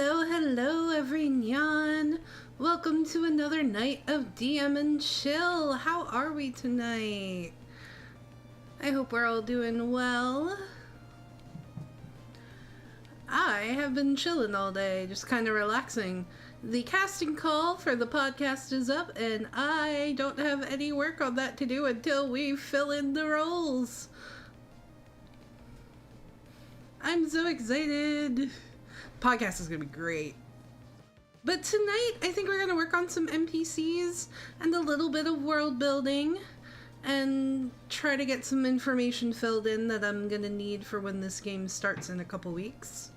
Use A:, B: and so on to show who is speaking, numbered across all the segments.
A: Hello, everyone. Welcome to another night of DM and Chill. How are we tonight? I hope we're all doing well. I have been chilling all day, just kind of relaxing. The casting call for the podcast is up, and I don't have any work on that to do until we fill in the roles. I'm so excited. Podcast is going to be great. But tonight, I think we're going to work on some NPCs and a little bit of world building and try to get some information filled in that I'm going to need for when this game starts in a couple weeks.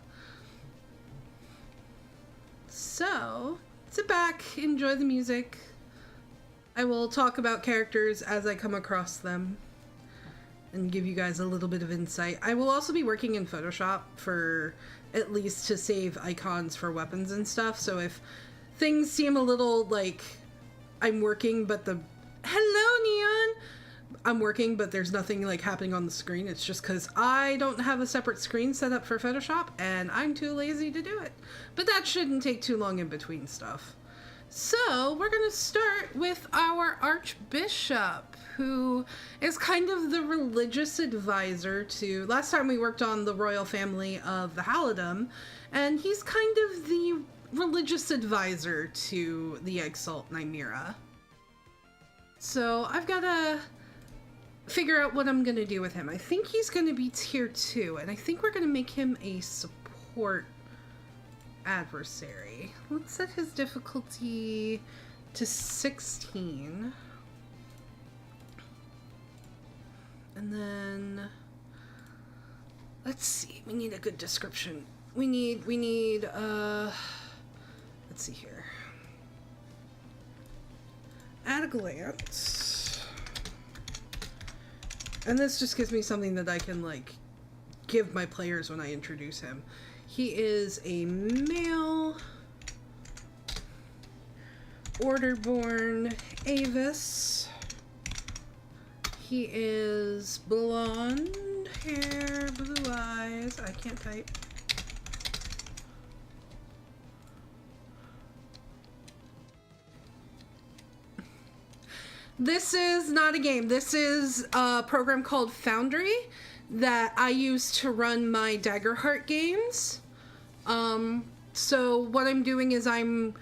A: So, sit back, enjoy the music. I will talk about characters as I come across them and give you guys a little bit of insight. I will also be working in Photoshop for at least to save icons for weapons and stuff. So if things seem a little like I'm working, but hello, Neon! I'm working, but there's nothing like happening on the screen. It's just because I don't have a separate screen set up for Photoshop and I'm too lazy to do it. But that shouldn't take too long in between stuff. So we're going to start with our Archbishop, who is kind of the religious advisor to... Last time we worked on the royal family of the Halidom, and he's kind of the religious advisor to the Exalt Nymeria. So I've got to figure out what I'm going to do with him. I think he's going to be tier 2, and I think we're going to make him a support adversary. Let's set his difficulty to 16. And then let's see, we need a good description. We need let's see here. At a glance. And this just gives me something that I can like give my players when I introduce him. He is a male, order-born Avis. He is blonde hair, blue eyes. I can't type. This is not a game. This is a program called Foundry that I use to run my Daggerheart games. So what I'm doing is I'm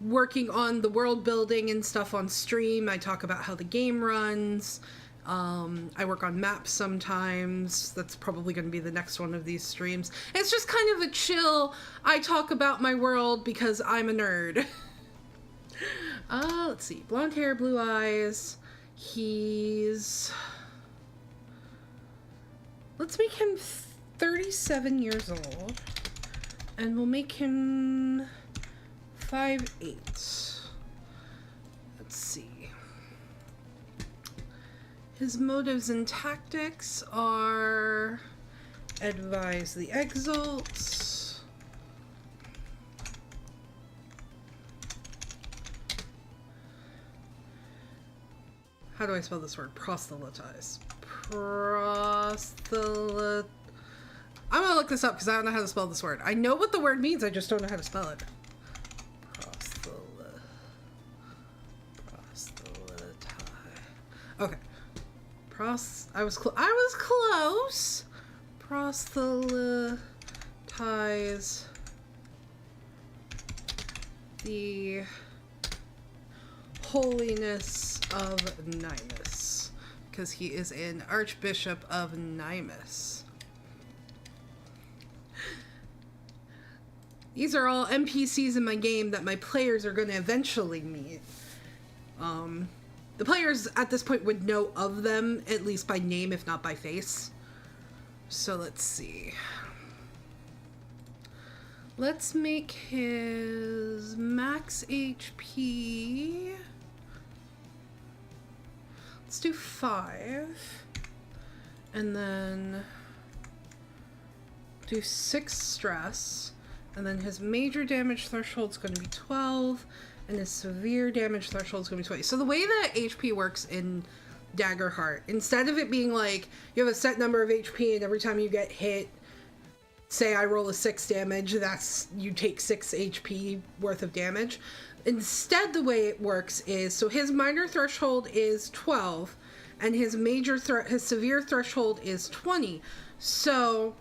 A: working on the world building and stuff on stream. I talk about how the game runs. I work on maps sometimes. That's probably going to be the next one of these streams. It's just kind of a chill. I talk about my world because I'm a nerd. Let's see. Blonde hair, blue eyes. Let's make him 37 years old. And we'll make him 5'8". Let's see. His motives and tactics are advise the Exalts. How do I spell this word? Proselytize. I'm gonna look this up because I don't know how to spell this word. I know what the word means, I just don't know how to spell it. Okay. I was close. Proselytize the holiness of Nymus, because he is an Archbishop of Nymus. These are all NPCs in my game that my players are going to eventually meet. The players at this point would know of them, at least by name, if not by face. So let's see. Let's make his max HP. Let's do 5. And then do 6 stress. And then his major damage threshold is going to be 12. And his severe damage threshold is going to be 20. So the way that HP works in Daggerheart, instead of it being like you have a set number of HP and every time you get hit say I roll a 6 damage, that's you take 6 HP worth of damage. Instead, the way it works is, so his minor threshold is 12, and his severe threshold is 20. So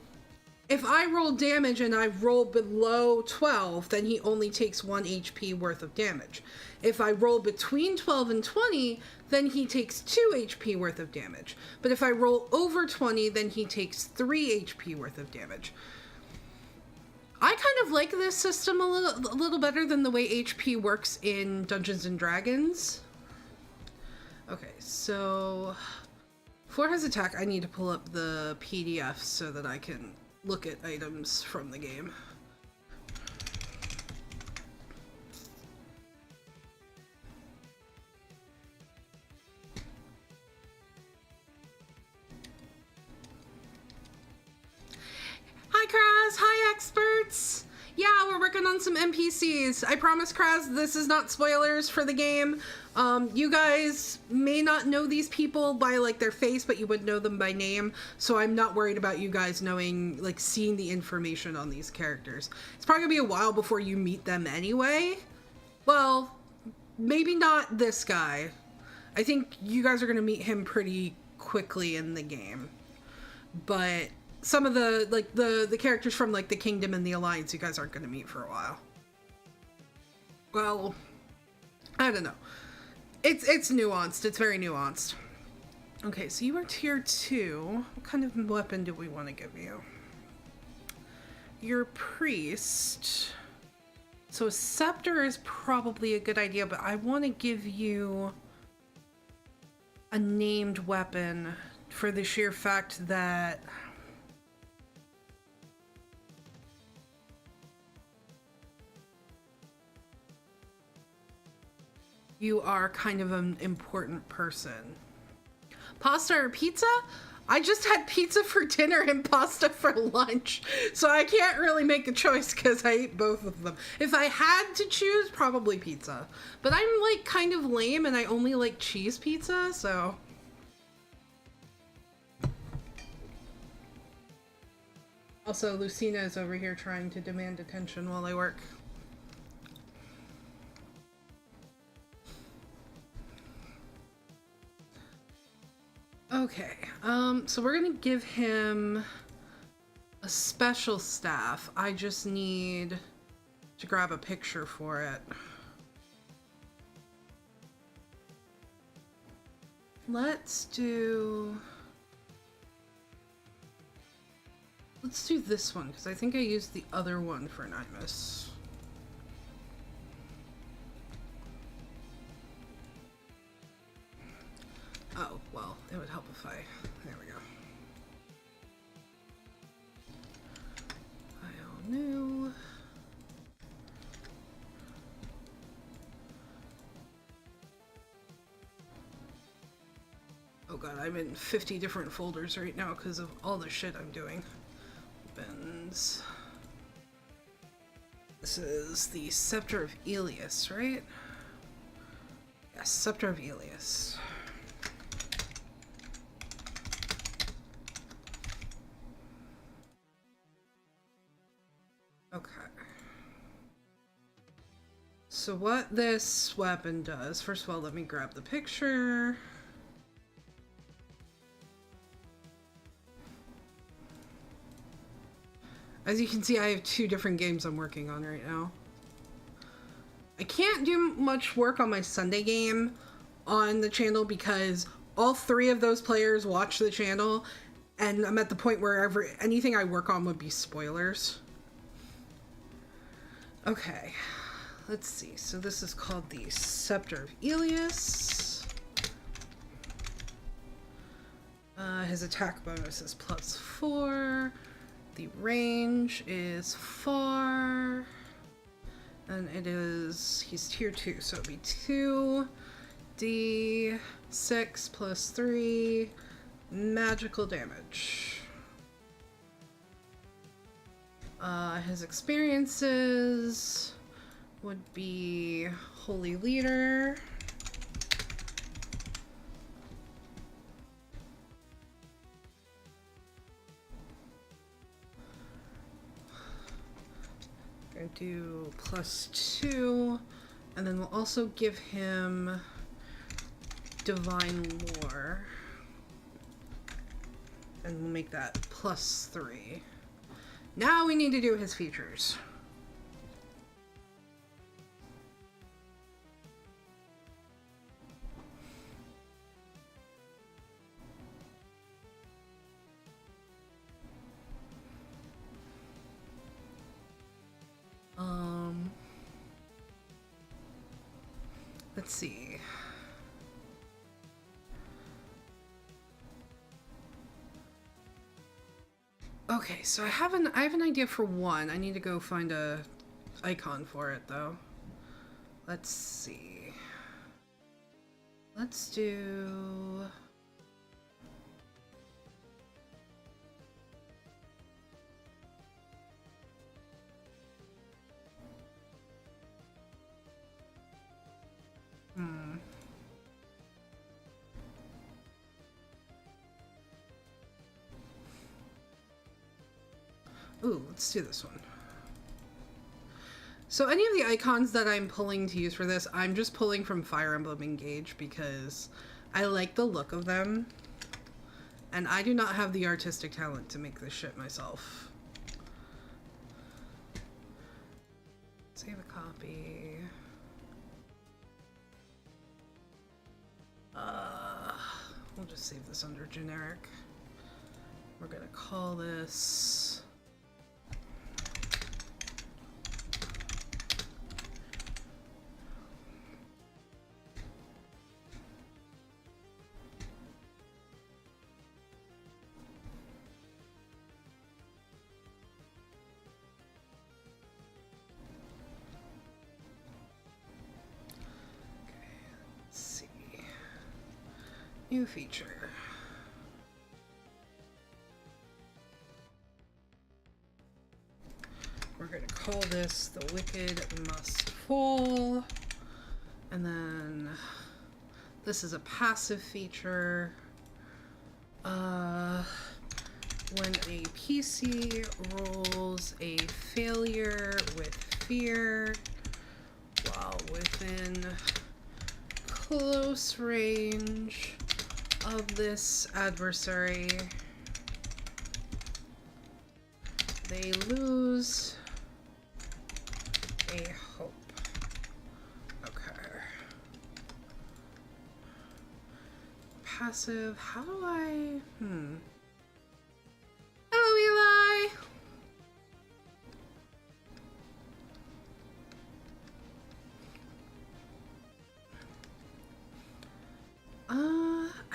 A: if I roll damage and I roll below 12, then he only takes 1 HP worth of damage. If I roll between 12 and 20, then he takes 2 HP worth of damage. But if I roll over 20, then he takes 3 HP worth of damage. I kind of like this system a little better than the way HP works in Dungeons and Dragons. Okay, so for his attack, I need to pull up the PDF so that I can look at items from the game. Hi, Kraz! Hi, experts! Yeah, we're working on some NPCs. I promise, Kraz, this is not spoilers for the game. You guys may not know these people by, like, their face, but you would know them by name, so I'm not worried about you guys knowing, like, seeing the information on these characters. It's probably gonna be a while before you meet them anyway. Well, maybe not this guy. I think you guys are gonna meet him pretty quickly in the game. But some of the, like, the characters from, like, the Kingdom and the Alliance you guys aren't gonna meet for a while. Well, I don't know. It's nuanced. It's very nuanced. Okay, so you are tier 2. What kind of weapon do we want to give you? You're priest. So a scepter is probably a good idea, but I want to give you a named weapon for the sheer fact that you are kind of an important person. Pasta or pizza? I just had pizza for dinner and pasta for lunch, so I can't really make a choice because I ate both of them. If I had to choose, probably pizza. But I'm, like, kind of lame and I only like cheese pizza, so... Also, Lucina is over here trying to demand attention while I work. Okay, so we're gonna give him a special staff. I just need to grab a picture for it. Let's do this one, because I think I used the other one for Nymus. Oh, well, it would help if I... There we go. File new. Oh god, I'm in 50 different folders right now because of all the shit I'm doing. Opens. This is the Scepter of Elias, right? Yes, Scepter of Elias. Okay. So what this weapon does, first of all, let me grab the picture. As you can see, I have 2 different games I'm working on right now. I can't do much work on my Sunday game on the channel because all 3 of those players watch the channel, and I'm at the point where anything I work on would be spoilers. Okay, let's see. So this is called the Scepter of Elias. His attack bonus is +4. The range is 4. And it is, he's tier 2, so it'll be 2d6 +3 magical damage. His experiences would be Holy Leader, do +2, and then we'll also give him Divine Lore, and we'll make that +3. Now we need to do his features. Let's see. Okay, so I have an idea for one. I need to go find a icon for it though. Let's see. Let's do Ooh, let's do this one. So any of the icons that I'm pulling to use for this, I'm just pulling from Fire Emblem Engage because I like the look of them. And I do not have the artistic talent to make this shit myself. Save a copy. We'll just save this under generic. We're gonna call this new feature. We're going to call this The Wicked Must Fall. And then this is a passive feature. When a PC rolls a failure with fear while within close range of this adversary, they lose a hope. Okay. Passive, how do I, Hello, Eli!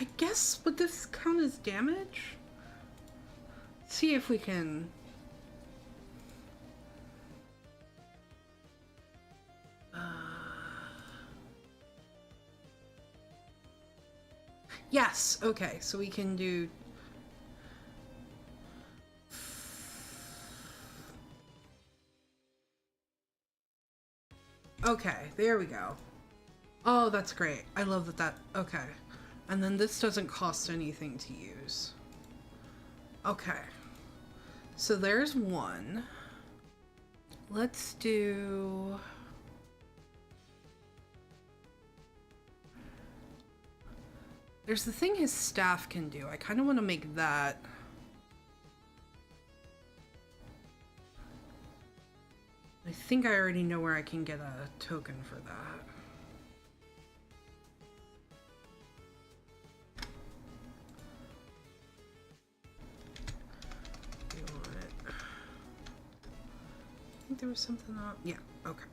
A: I guess, would this count as damage? See if we can... Yes, okay, so we can do... Okay, there we go. Oh, that's great. I love that. Okay. And then this doesn't cost anything to use. Okay. So there's one. Let's do... There's the thing his staff can do. I kind of want to make that... I think I already know where I can get a token for that. You want it? I think there was something on... Yeah, okay.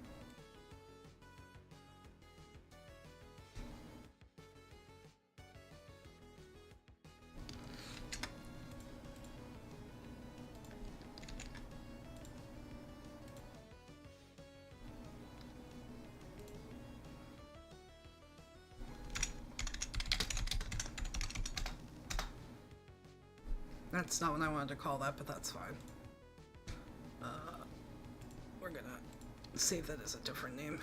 A: That's not what I wanted to call that, but that's fine. We're gonna save that as a different name,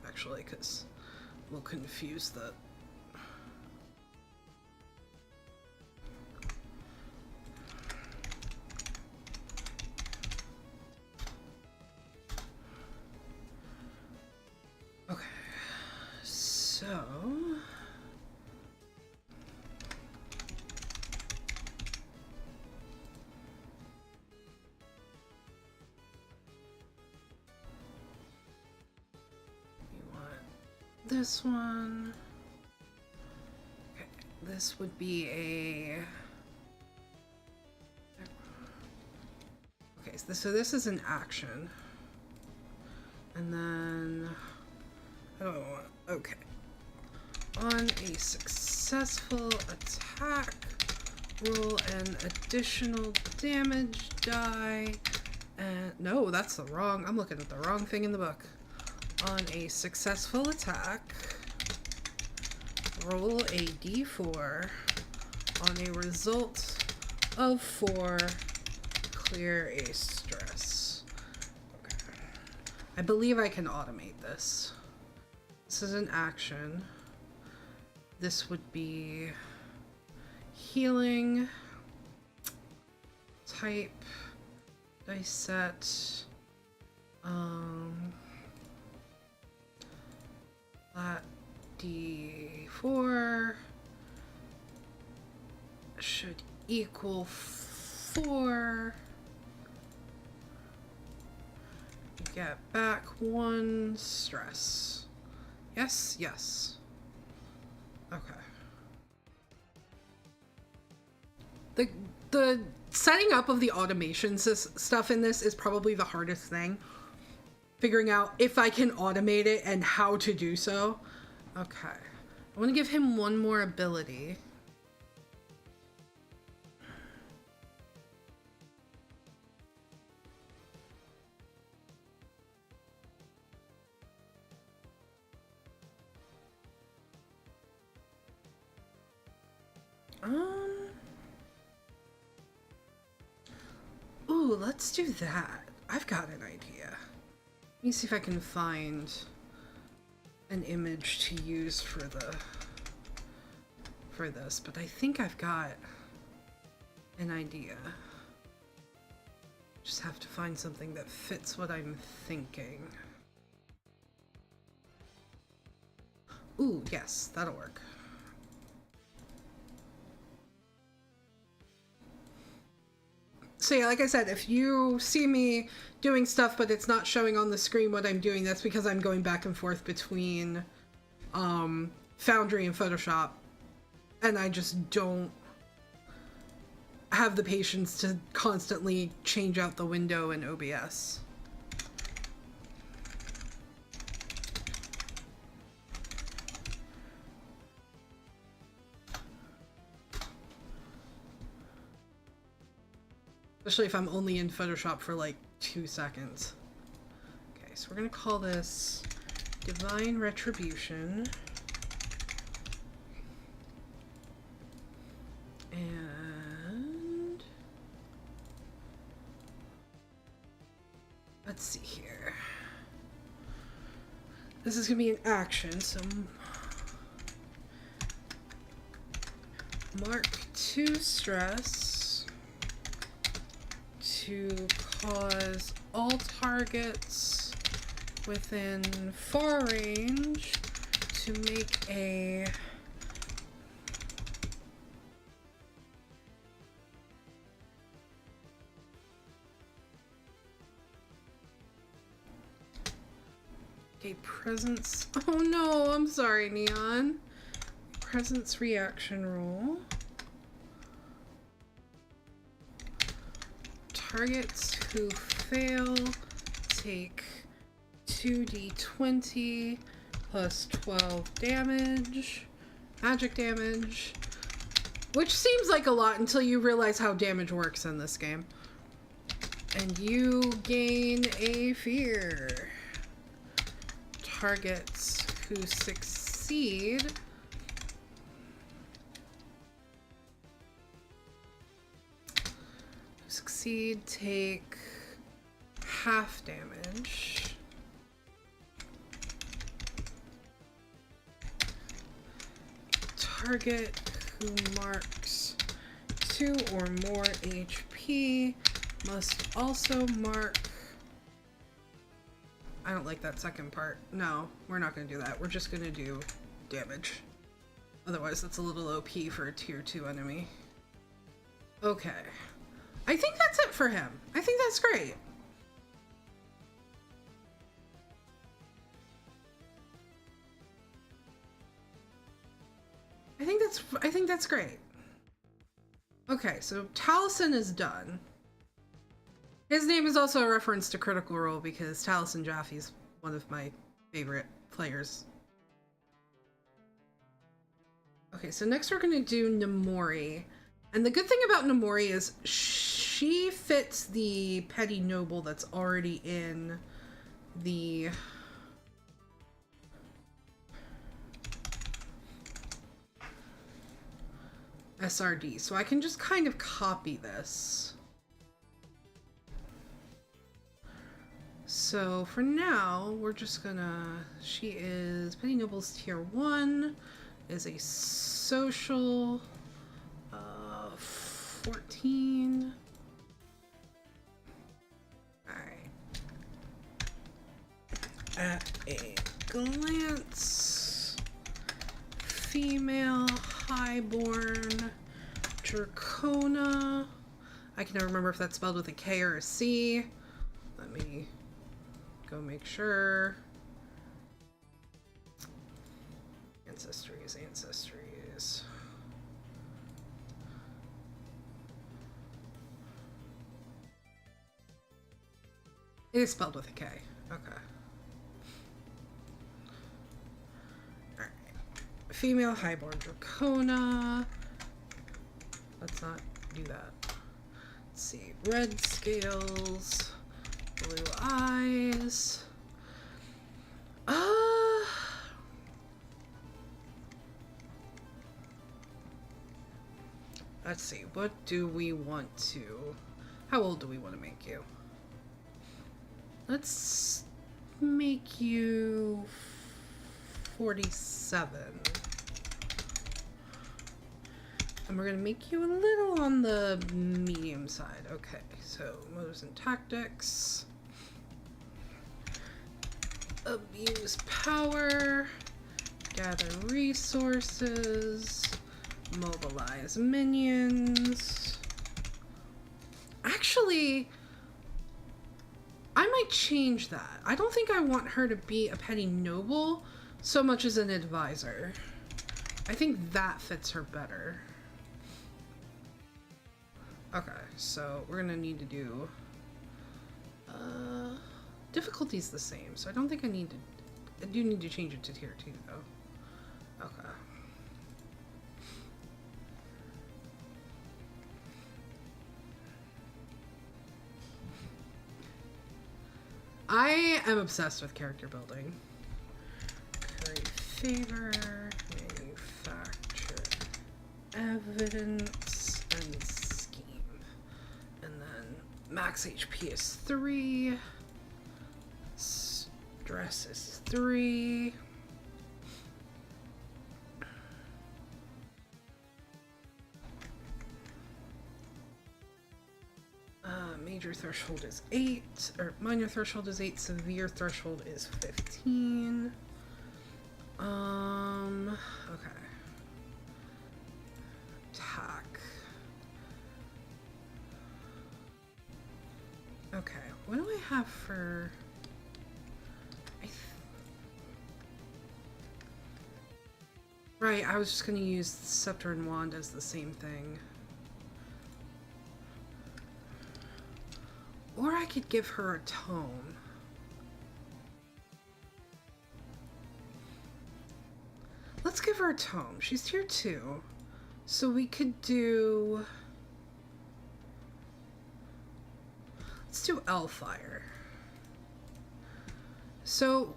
A: actually, because we'll confuse the... So this one. Okay, this would be a... Okay, so this is an action. And then... I don't want... Okay. On a successful attack, roll an additional damage die. And... No, that's the wrong... I'm looking at the wrong thing in the book. On a successful attack, roll a d4. On a result of 4, clear a stress. Okay. I believe I can automate this. This is an action. This would be healing, type, dice set, that d4 should equal 4. Get back 1 stress. Yes, yes. Okay. The setting up of the automation stuff in this is probably the hardest thing. Figuring out if I can automate it and how to do so. Okay. I want to give him one more ability. Ooh, let's do that. I've got an idea. Let me see if I can find an image to use for this, but I think I've got an idea. Just have to find something that fits what I'm thinking. Ooh, yes, that'll work. So yeah, like I said, if you see me doing stuff but it's not showing on the screen what I'm doing, that's because I'm going back and forth between Foundry and Photoshop, and I just don't have the patience to constantly change out the window in OBS. Especially if I'm only in Photoshop for like 2 seconds. Okay, so we're gonna call this Divine Retribution. And let's see here. This is gonna be an action, so mark 2 stress to cause all targets within far range to make a presence. Oh no, I'm sorry, Neon. Presence reaction roll. Targets who fail take 2d20 plus 12 damage, magic damage, which seems like a lot until you realize how damage works in this game. And you gain a fear. Targets who succeed take half damage. Target who marks 2 or more HP must also mark... I don't like that second part. No, we're not going to do that. We're just going to do damage. Otherwise, that's a little OP for a tier 2 enemy. Okay. I think that's it for him. I think that's great. I think that's great. Okay, so Taliesin is done. His name is also a reference to Critical Role because Taliesin Jaffe is one of my favorite players. Okay, so next we're going to do Namori. And the good thing about Namori is she fits the petty noble that's already in the SRD. So I can just kind of copy this. So for now, we're just gonna, she is Petty Noble's tier 1, is a social 14. Alright. At a glance, female, highborn, Dracona. I can never remember if that's spelled with a K or a C. Let me go make sure. Ancestries. It is spelled with a K. Okay. Alright. Female highborn Dracona. Let's not do that. Let's see. Red scales. Blue eyes. Let's see. What do we want to... How old do we want to make you? Let's make you 47. And we're going to make you a little on the medium side. Okay, so motives and tactics. Abuse power. Gather resources. Mobilize minions. Actually, I might change that. I don't think I want her to be a petty noble so much as an advisor. I think that fits her better. Okay, so we're gonna need to do difficulty's the same, so I don't think I need to. I do need to change it to tier 2 though. Okay. I am obsessed with character building. Curry favor, manufacture, evidence, and scheme. And then max HP is 3. Stress is 3. Major threshold is 8, or minor threshold is 8, severe threshold is 15. Okay. Attack. Okay, what do I have for... Right, I was just gonna use Scepter and Wand as the same thing. Or I could give her a tome. Let's give her a tome. She's tier 2. So we could do... Let's do Elfire. So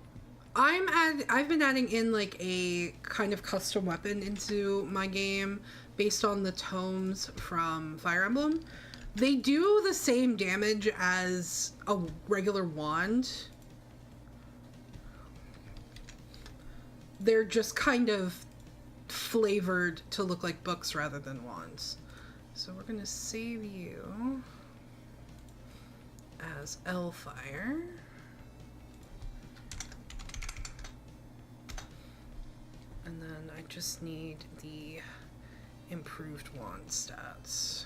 A: I've been adding in like a kind of custom weapon into my game based on the tomes from Fire Emblem. They do the same damage as a regular wand. They're just kind of flavored to look like books rather than wands. So we're gonna save you as Elfire. And then I just need the improved wand stats.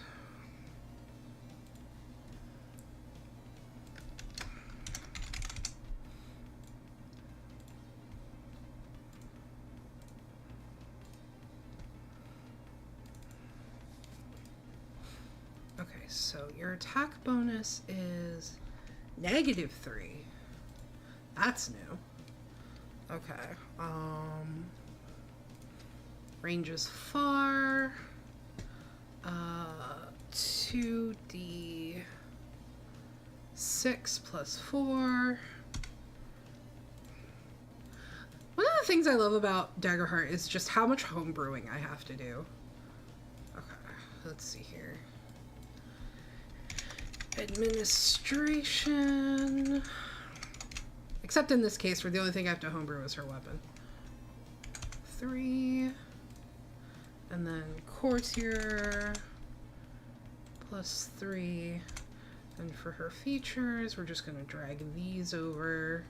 A: Okay, so your attack bonus is -3. That's new. Okay. Range is far. 2d6 plus 4. One of the things I love about Daggerheart is just how much home brewing I have to do. Okay, let's see here. Administration. Except in this case, where the only thing I have to homebrew is her weapon. 3. And then Courtier. +3. And for her features, we're just going to drag these over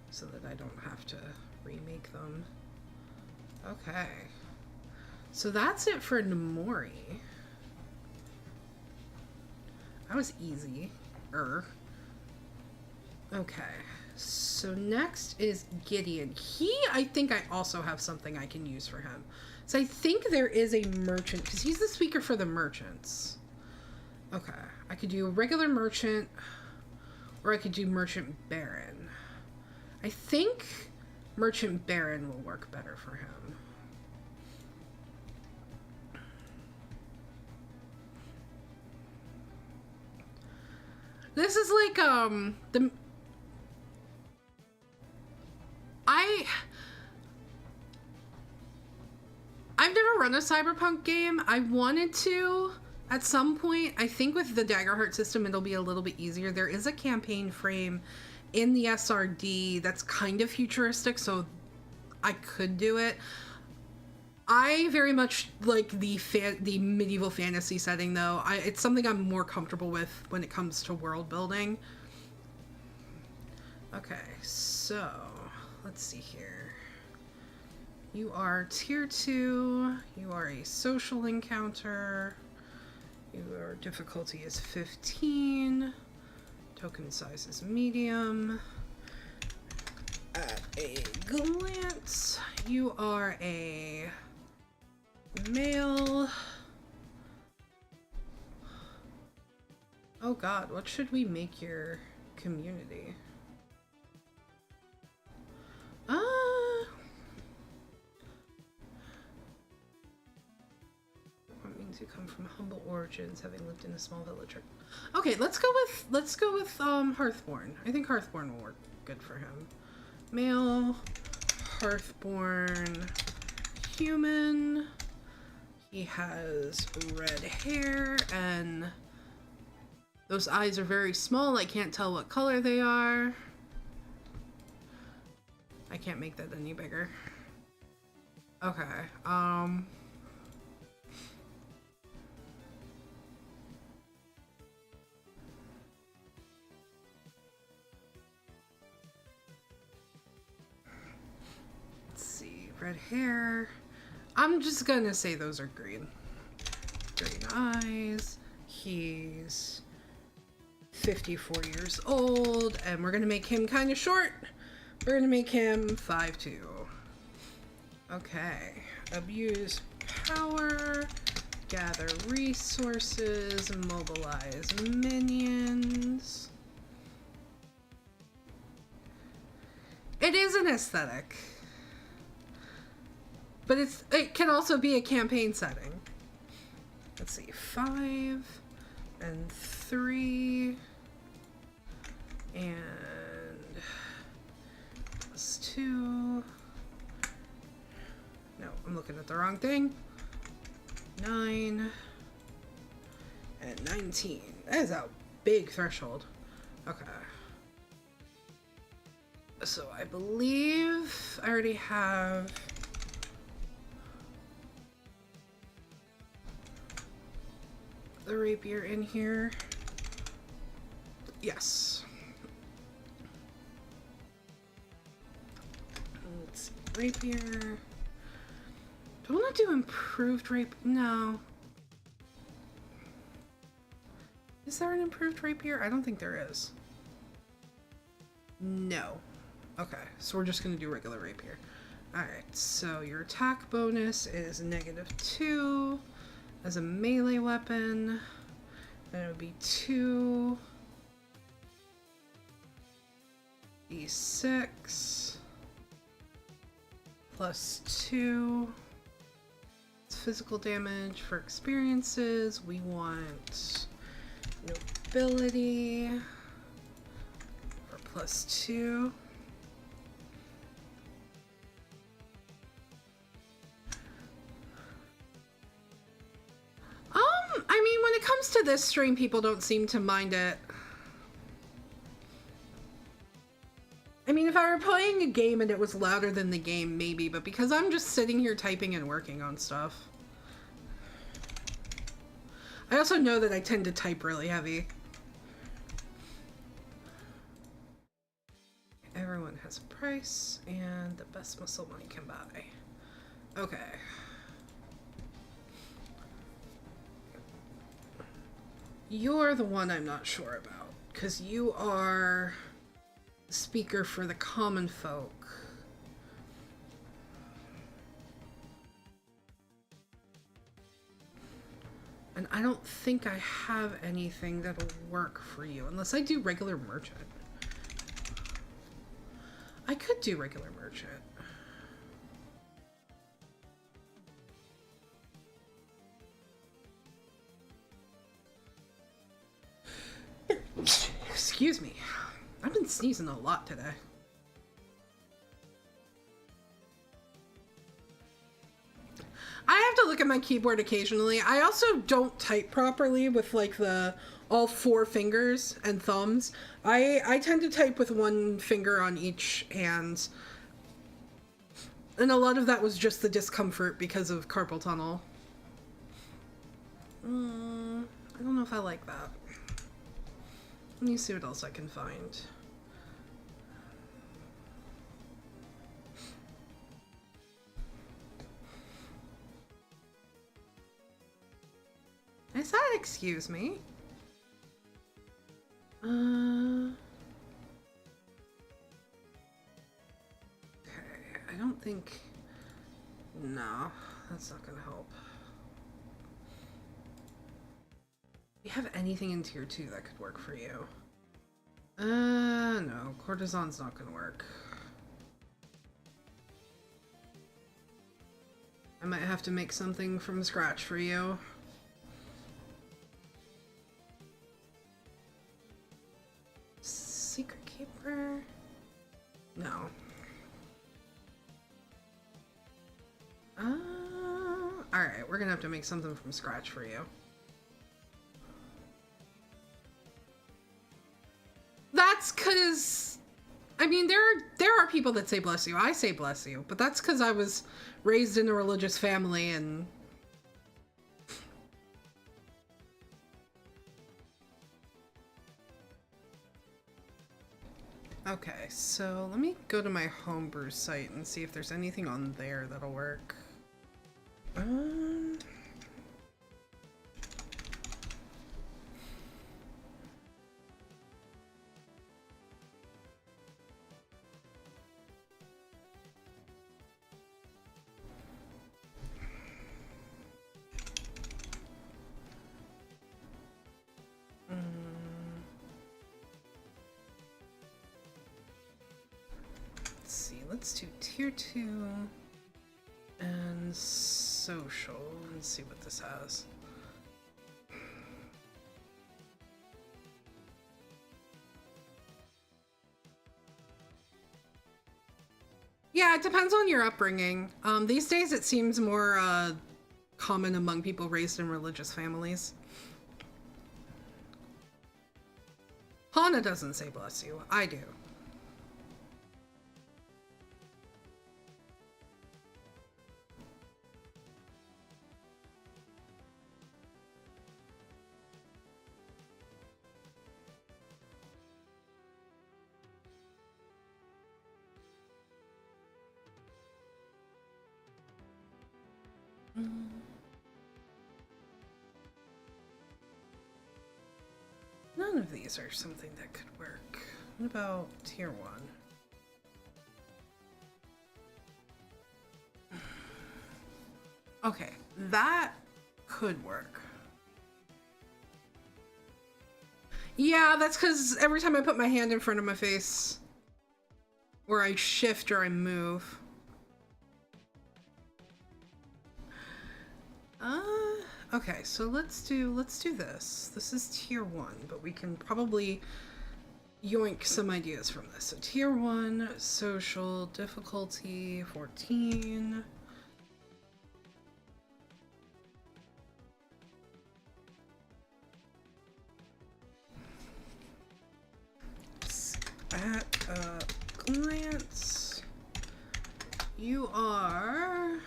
A: so that I don't have to remake them. Okay. So that's it for Namori. That was easy. Okay. So next is Gideon. I think I also have something I can use for him. So I think there is a merchant, because he's the speaker for the merchants. Okay. I could do a regular merchant, or I could do merchant baron. I think merchant baron will work better for him. This is like, I've never run a Cyberpunk game. I wanted to at some point. I think with the Daggerheart system, it'll be a little bit easier. There is a campaign frame in the SRD that's kind of futuristic, so I could do it. I very much like the medieval fantasy setting, though. It's something I'm more comfortable with when it comes to world building. Okay, so let's see here. You are tier 2. You are a social encounter. Your difficulty is 15. Token size is medium. At a glance, you are a male. Oh god, what should we make your community? What means you come from humble origins, having lived in a small village. Okay, let's go with Hearthborn. I think Hearthborn will work good for him. Male, Hearthborn, human. He has red hair and those eyes are very small. I can't tell what color they are. I can't make that any bigger. Okay, let's see, red hair. I'm just gonna say those are green. Green eyes. He's 54 years old, and we're gonna make him kind of short. We're gonna make him 5'2". Okay. Abuse power. Gather resources. Mobilize minions. It is an aesthetic. But it can also be a campaign setting. Let's see, 5 and 3 and +2. No, I'm looking at the wrong thing. 9 and 19. That is a big threshold. Okay. So I believe I already have the rapier in here. Yes. let's see. Rapier. Do I want to do improved rapier? No. Is there an improved rapier? I don't think there is. No. Okay, so we're just going to do regular rapier. Alright, so your attack bonus is -2 as a melee weapon. Then it would be 2 d6 plus 2. It's physical damage for experiences. We want nobility for +2. I mean, when it comes to this stream, people don't seem to mind it. I mean, if I were playing a game and it was louder than the game, maybe, but because I'm just sitting here typing and working on stuff. I also know that I tend to type really heavy. Everyone has a price, and the best muscle money can buy. Okay. You're the one I'm not sure about, because you are the speaker for the common folk. And I don't think I have anything that'll work for you, unless I do regular merchant. I could do regular merchant. Excuse me. I've been sneezing a lot today. I have to look at my keyboard occasionally. I also don't type properly with like all 4 fingers and thumbs. I tend to type with 1 finger on each hand. And a lot of that was just the discomfort because of carpal tunnel. I don't know if I like that. Let me see what else I can find. Is that excuse me? Okay, I don't think... No, that's not gonna help. Do you have anything in tier 2 that could work for you? No, courtesan's not gonna work. I might have to make something from scratch for you. Secret keeper? No. Alright, we're gonna have to make something from scratch for you. That's because, I mean, there are people that say bless you. I say bless you, but that's because I was raised in a religious family and... Okay, so let me go to my homebrew site and see if there's anything on there that'll work. Let's do tier 2 and social and see what this has. Yeah, it depends on your upbringing. These days it seems more common among people raised in religious families. Hana doesn't say bless you. I do. None of these are something that could work. What about tier 1? Okay, that could work. Yeah, that's because every time I put my hand in front of my face, or I shift or I move. Okay, so let's do this. This is tier 1, but we can probably yoink some ideas from this. So tier 1, social difficulty 14. At a glance, you are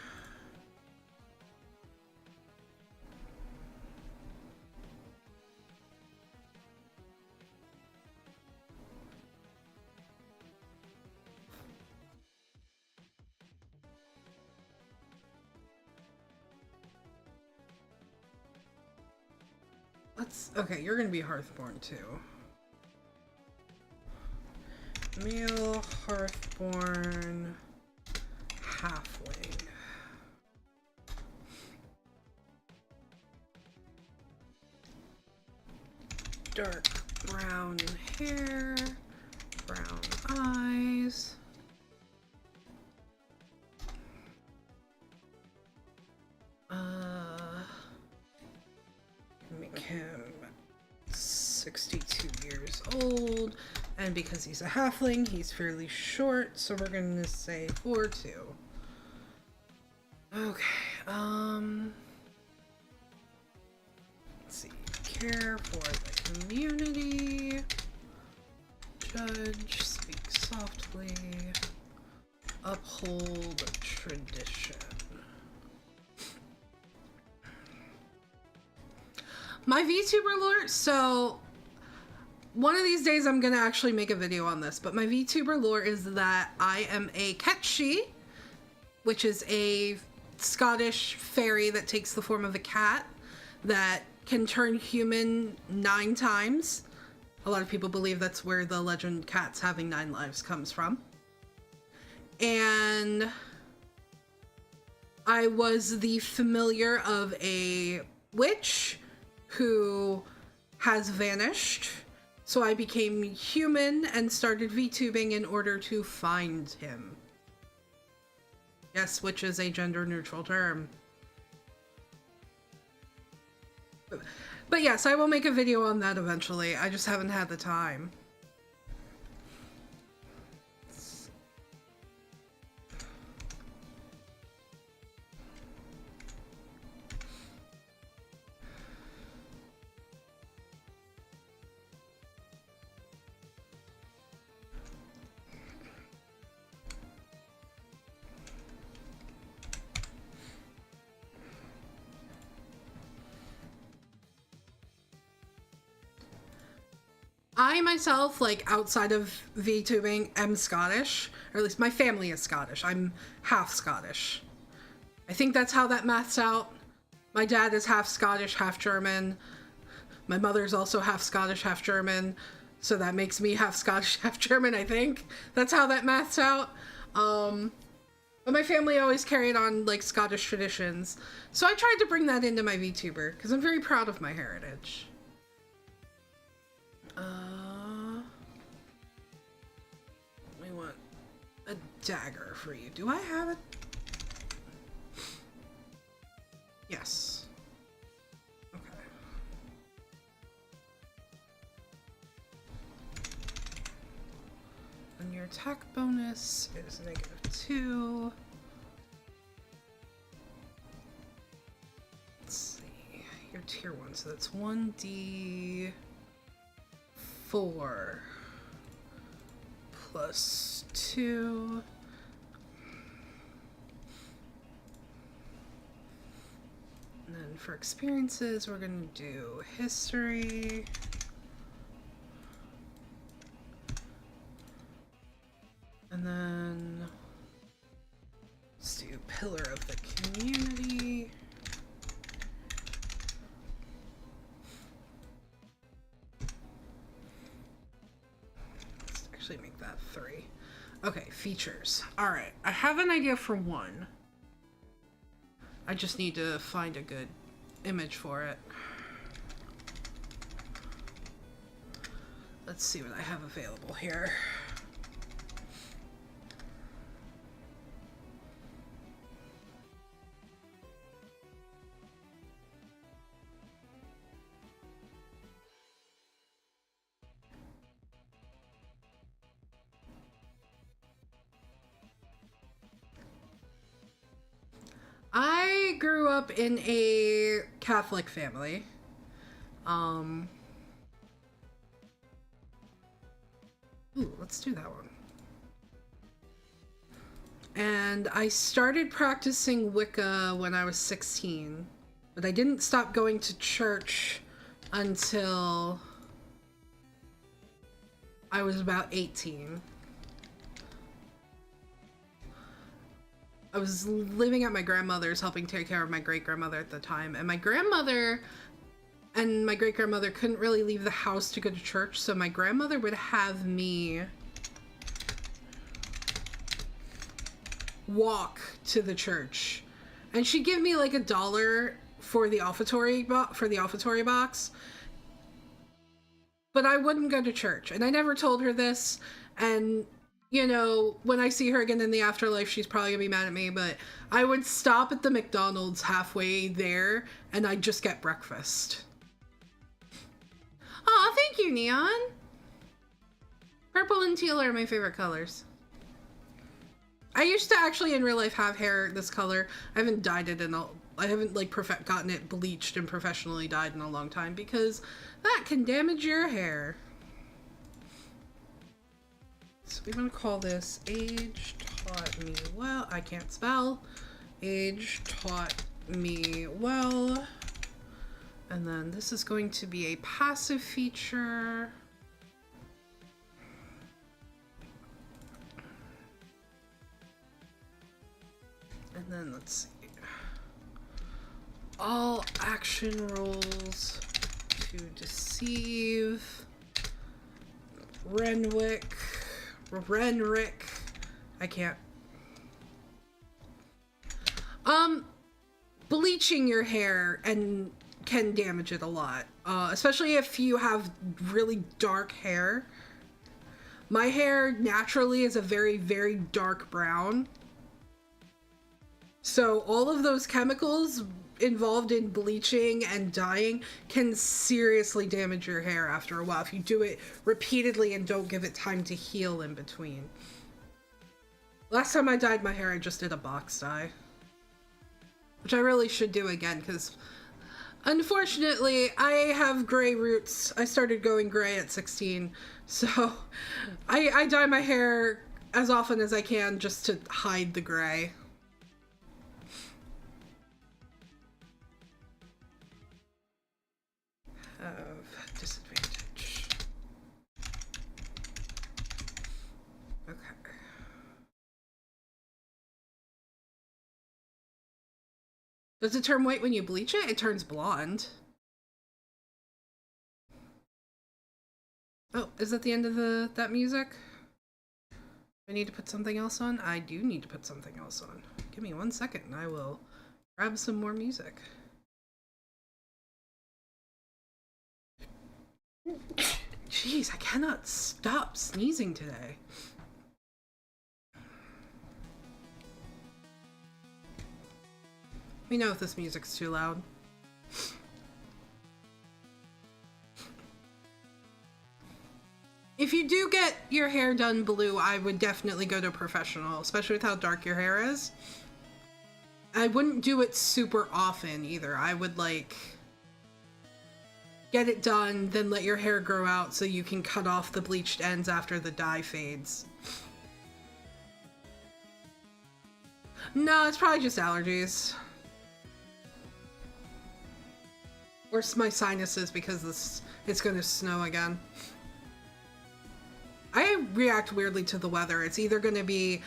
A: okay, you're gonna be Hearthborn too. Male Hearthborn halfling. Dark brown hair, brown eyes. Make him 62 years old, and because he's a halfling, he's fairly short, so we're gonna say 4'2". Okay, let's see. Care for the community. Judge, speak softly. Uphold tradition. My VTuber lore, so one of these days I'm gonna actually make a video on this, but my VTuber lore is that I am a Ketchi, which is a Scottish fairy that takes the form of a cat that can turn human 9 times. A lot of people believe that's where the legend cats having 9 lives comes from. And I was the familiar of a witch who has vanished. So I became human and started VTubing in order to find him. Yes, which is a gender-neutral term. But yes, I will make a video on that eventually. I just haven't had the time. I myself, like, outside of VTubing, am Scottish. Or at least my family is Scottish. I'm half Scottish. I think that's how that maths out. My dad is half Scottish, half German. My mother's also half Scottish, half German. So that makes me half Scottish, half German, I think. That's how that maths out. But my family always carried on, like, Scottish traditions. So I tried to bring that into my VTuber, because I'm very proud of my heritage. We want a dagger for you. Do I have it? Yes. Okay. And your attack bonus is -2. Let's see. You're tier 1, so that's 1d4 plus 2. And then for experiences, we're going to do history. And then let's do pillar of the community. 3. Okay, features. All right, I have an idea for one. I just need to find a good image for it. Let's see what I have available here. I grew up in a Catholic family. Ooh, let's do that one. And I started practicing Wicca when I was 16, but I didn't stop going to church until I was about 18. I was living at my grandmother's, helping take care of my great-grandmother at the time, and my grandmother and my great-grandmother couldn't really leave the house to go to church, so my grandmother would have me walk to the church, and she'd give me like $1 for the offertory box, but I wouldn't go to church, and I never told her this. And you know, when I see her again in the afterlife, she's probably gonna be mad at me, but I would stop at the McDonald's halfway there and I'd just get breakfast. Aw, thank you, Neon. Purple and teal are my favorite colors. I used to actually in real life have hair this color. I haven't dyed it I haven't like gotten it bleached and professionally dyed in a long time because that can damage your hair. So we're gonna call this Age Taught Me Well. I can't spell. Age Taught Me Well. And then this is going to be a passive feature. And then let's see. All action rolls to deceive. Renrick. I can't. Bleaching your hair and can damage it a lot, especially if you have really dark hair. My hair naturally is a very, very dark brown. So all of those chemicals involved in bleaching and dyeing can seriously damage your hair after a while if you do it repeatedly and don't give it time to heal in between. Last time I dyed my hair, I just did a box dye, which I really should do again because unfortunately I have gray roots. I started going gray at 16, so I dye my hair as often as I can just to hide the gray. Of disadvantage. Okay. Does it turn white when you bleach it? It turns blonde. Oh, is that the end of that music? I need to put something else on? I do need to put something else on. Give me 1 second and I will grab some more music. Jeez, I cannot stop sneezing today. Let me know if this music's too loud. If you do get your hair done blue, I would definitely go to a professional, especially with how dark your hair is. I wouldn't do it super often either. I would like get it done, then let your hair grow out so you can cut off the bleached ends after the dye fades. No, it's probably just allergies. Or my sinuses because it's gonna snow again. I react weirdly to the weather. It's either gonna be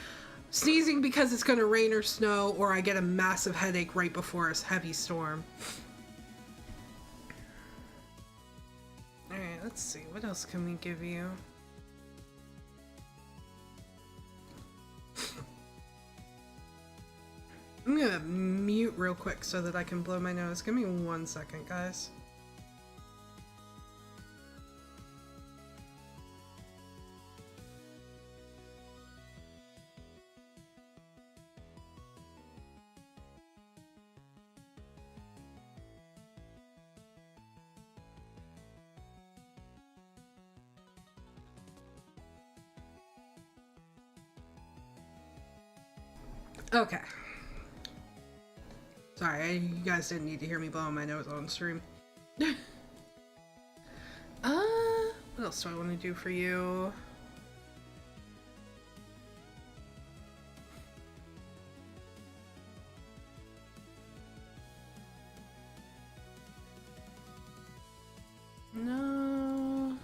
A: sneezing because it's gonna rain or snow, or I get a massive headache right before a heavy storm. Alright, let's see. What else can we give you? I'm gonna mute real quick so that I can blow my nose. Give me 1 second, guys. Okay. Sorry, you guys didn't need to hear me blowing my nose on stream. What else do I want to do for you? No.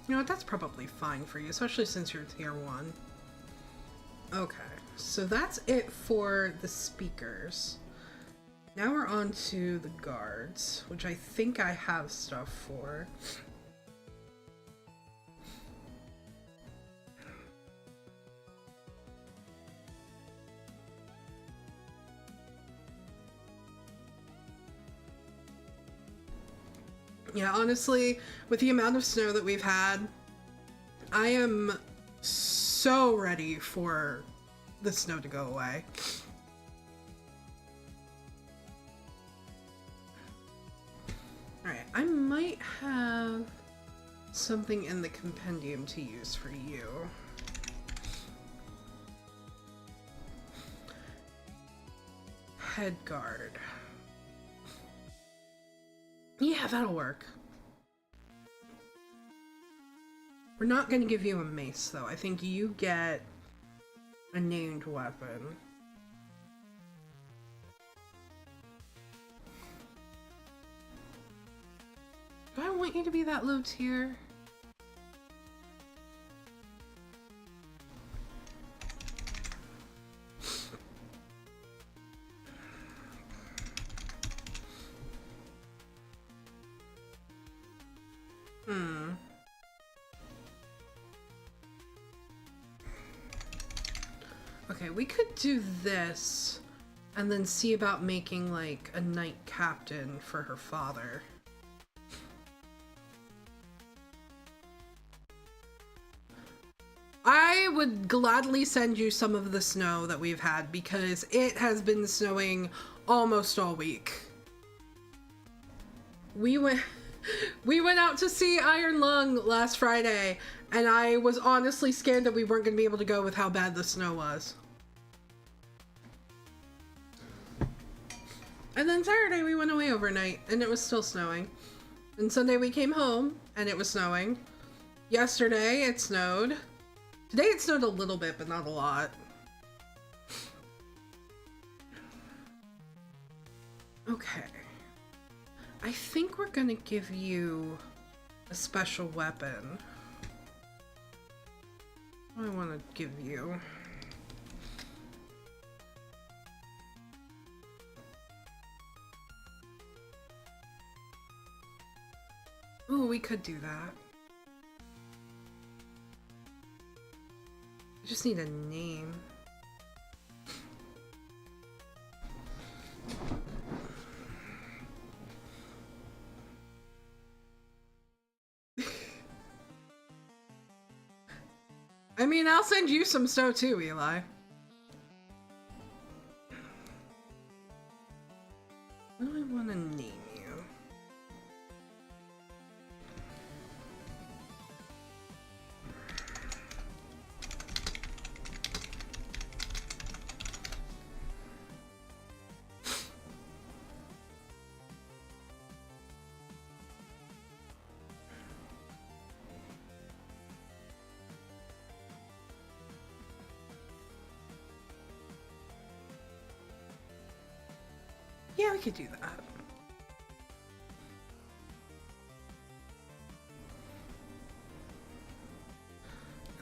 A: You know what, that's probably fine for you, especially since you're tier 1. Okay, so that's it for the speakers. Now we're on to the guards, which I think I have stuff for. Yeah, honestly, with the amount of snow that we've had, I am so ready for the snow to go away. Alright, I might have something in the compendium to use for you. Head guard. Yeah, that'll work. We're not gonna give you a mace, though. I think you get a named weapon. Do I want you to be that low tier? Okay, we could do this and then see about making like a knight captain for her father. I would gladly send you some of the snow that we've had because it has been snowing almost all week. We went out to see Iron Lung last Friday, and I was honestly scared that we weren't going to be able to go with how bad the snow was. And then Saturday we went away overnight, and it was still snowing. And Sunday we came home, and it was snowing. Yesterday it snowed. Today it snowed a little bit, but not a lot. Okay. I think we're gonna give you a special weapon. What do I want to give you? Ooh, we could do that. I just need a name. I mean, I'll send you some snow too, Eli. What do I want to name you? Yeah, we could do that.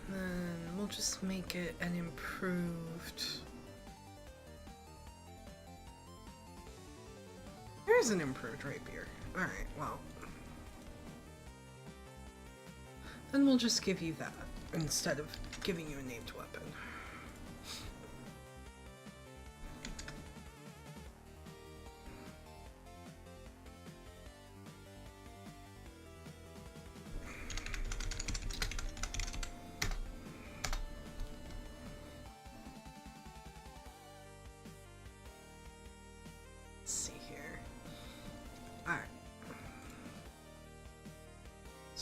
A: And then we'll just make it an improved. There's an improved rapier. Alright, well. Then we'll just give you that instead of giving you a named weapon.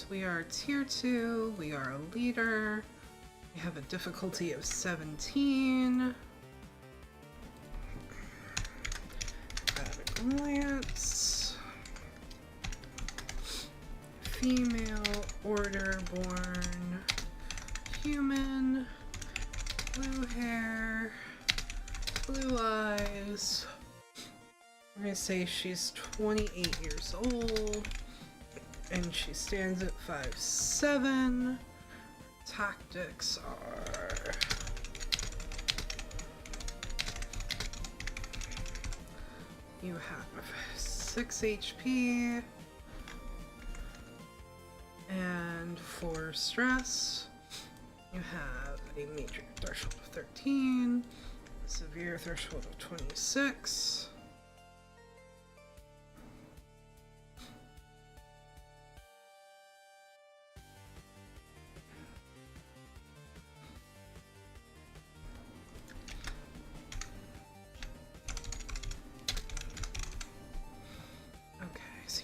A: We are tier 2, we are a leader, we have a difficulty of 17. At a glance. Female, order born, human, blue hair, blue eyes. We're gonna say she's 28 years old. And she stands at 5'7". Tactics are... You have 6 HP. And 4 stress. You have a major threshold of 13. A severe threshold of 26.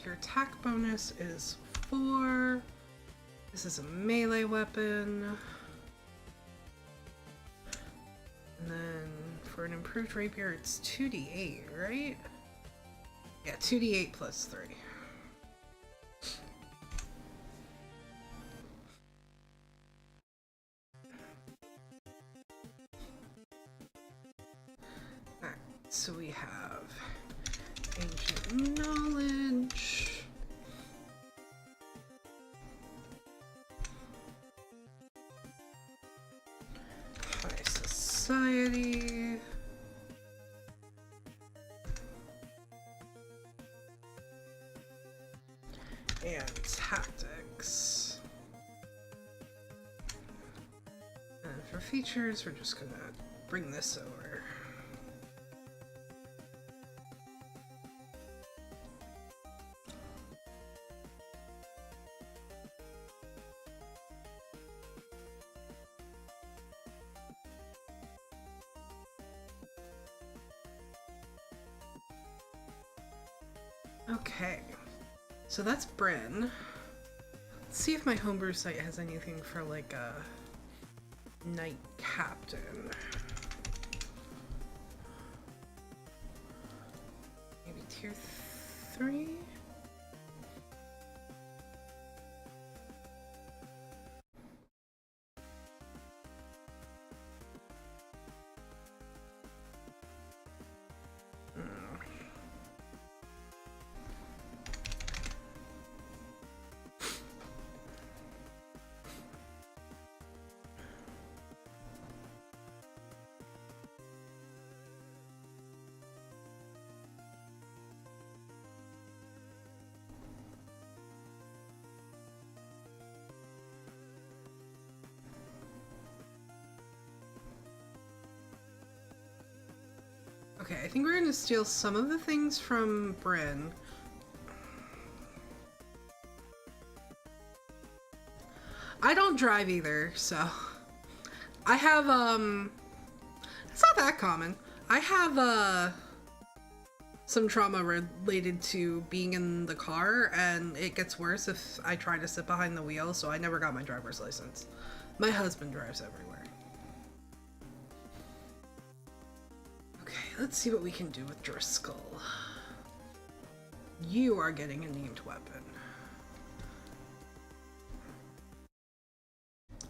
A: Your attack bonus is 4. This is a melee weapon. And then for an improved rapier, it's 2d8, right? Yeah, 2d8 plus 3. Alright, so we have ancient knowledge. High society. And tactics. And for features, we're just gonna bring this over. Okay, so that's Bryn. Let's see if my homebrew site has anything for like a knight captain. Maybe tier 3? Okay, I think we're gonna steal some of the things from Bryn. I don't drive either, so I have it's not that common. I have some trauma related to being in the car, and it gets worse if I try to sit behind the wheel, so I never got my driver's license. My husband drives everywhere. Let's see what we can do with Driscoll. You are getting a named weapon.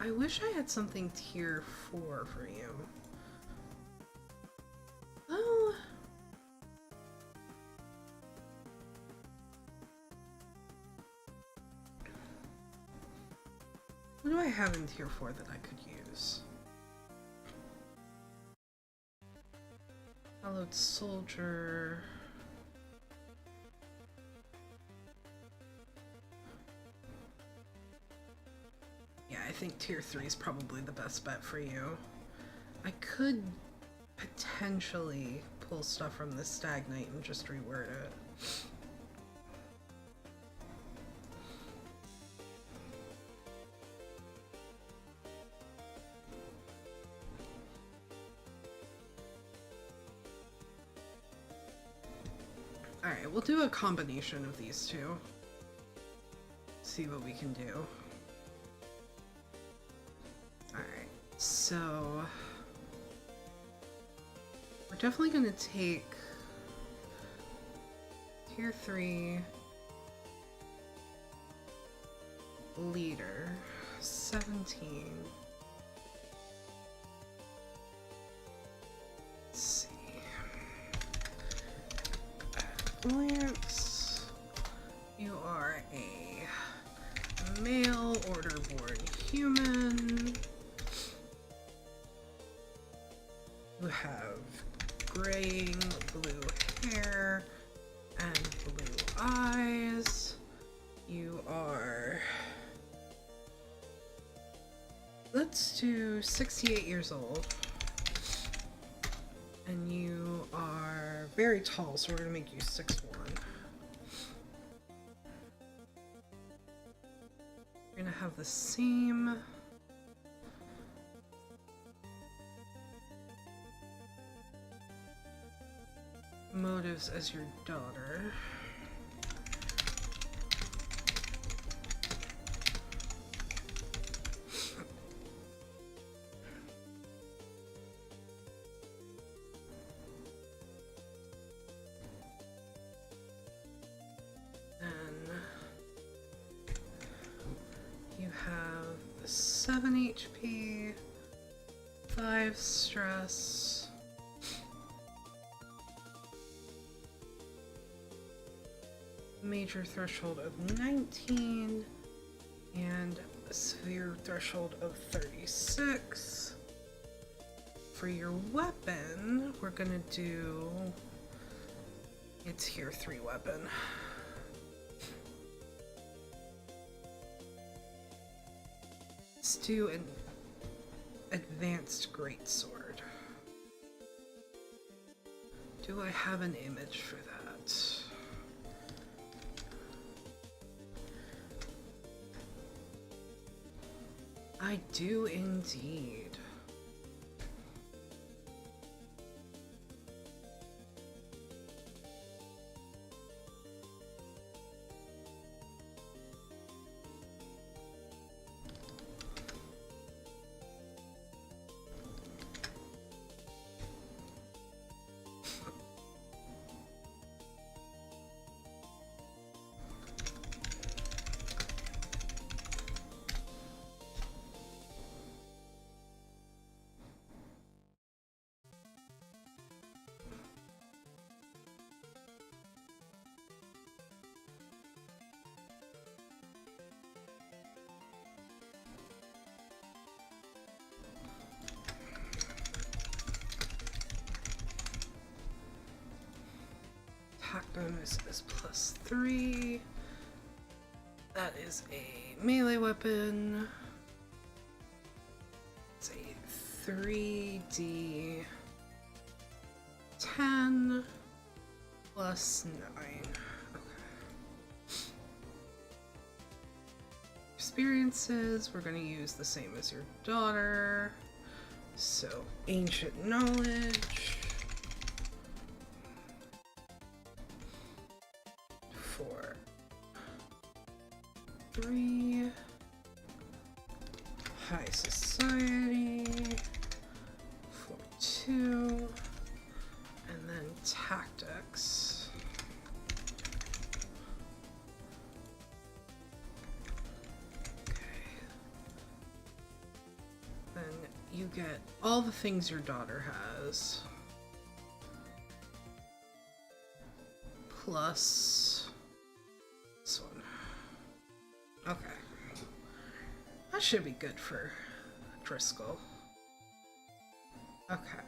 A: I wish I had something tier 4 for you. Oh. What do I have in tier 4 that I could use? Hallowed Soldier. think tier 3 is probably the best bet for you. I could potentially pull stuff from the Stagnite and just reword it. Alright, we'll do a combination of these two. See what we can do. Alright, so we're definitely going to take tier 3 leader 17. Let's see. Lance, you are a male order-born human. You have graying blue hair and blue eyes. You are, let's do 68 years old. And you are very tall, so we're gonna make you 6'1". You're gonna have the same motives as your daughter. You have 7 HP, 5 stress, major threshold of 19, and a severe threshold of 36. For your weapon, we're gonna do a tier 3 weapon. Let's do an advanced greatsword. Do I have an image for that? I do indeed. Attack bonus is +3. That is a melee weapon. It's a 3d10 plus 9. Okay. Experiences, we're going to use the same as your daughter. So, ancient knowledge. 3 high society for 2, and then tactics. Okay. Then you get all the things your daughter has, plus this one. Okay. That should be good for Driscoll. Okay.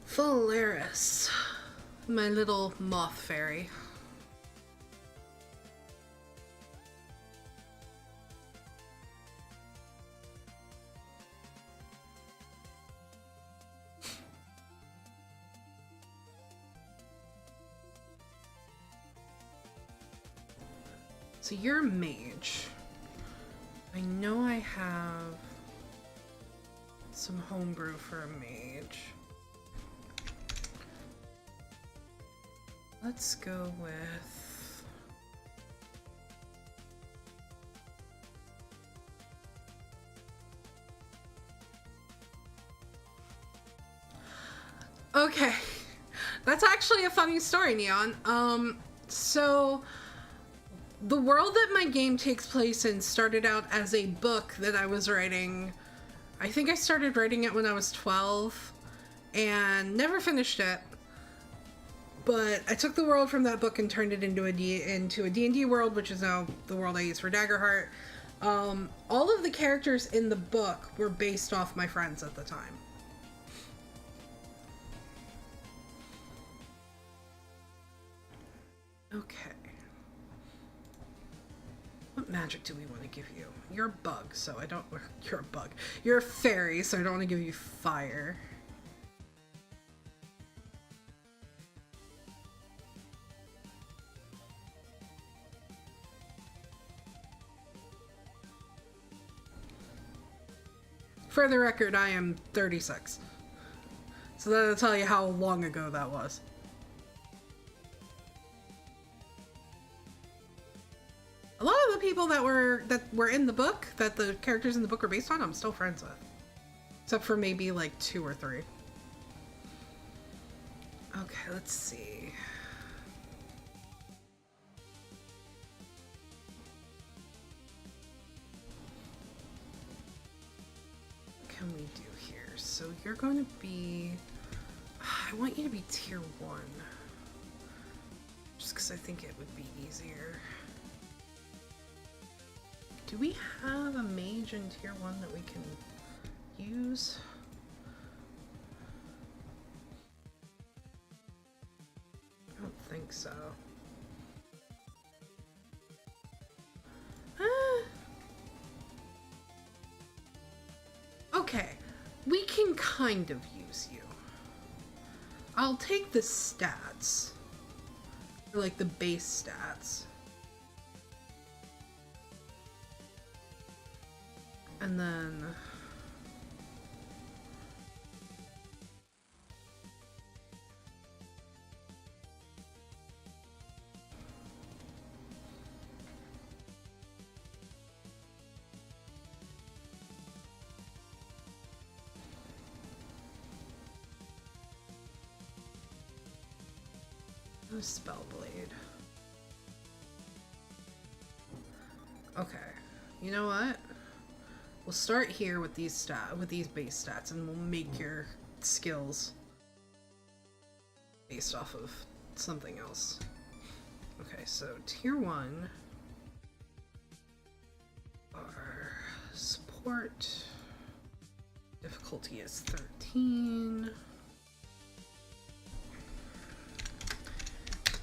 A: Phalaris, my little moth fairy. So you're a mage. I know I have some homebrew for a mage. Let's go with... Okay. That's actually a funny story, Neon. So the world that my game takes place in started out as a book that I was writing. I think I started writing it when I was 12 and never finished it. But I took the world from that book and turned it into a D&D world, which is now the world I use for Daggerheart. All of the characters in the book were based off my friends at the time. Okay. What magic do we want to give you? You're a bug, so I don't... You're a bug. You're a fairy, so I don't want to give you fire. For the record, I am 36. So that'll tell you how long ago that was. A lot of the people that were in the book, that the characters in the book were based on, I'm still friends with. Except for maybe like 2 or 3. Okay, let's see. What can we do here? So you're going to be... I want you to be tier 1. Just because I think it would be easier. Do we have a mage in tier 1 that we can use? I don't think so. Okay, we can kind of use you. I'll take the stats. Or like the base stats. And then... no Spellblade. Okay, you know what? We'll start here with these base stats, and we'll make your skills based off of something else. Okay, so tier 1 our support difficulty is 13.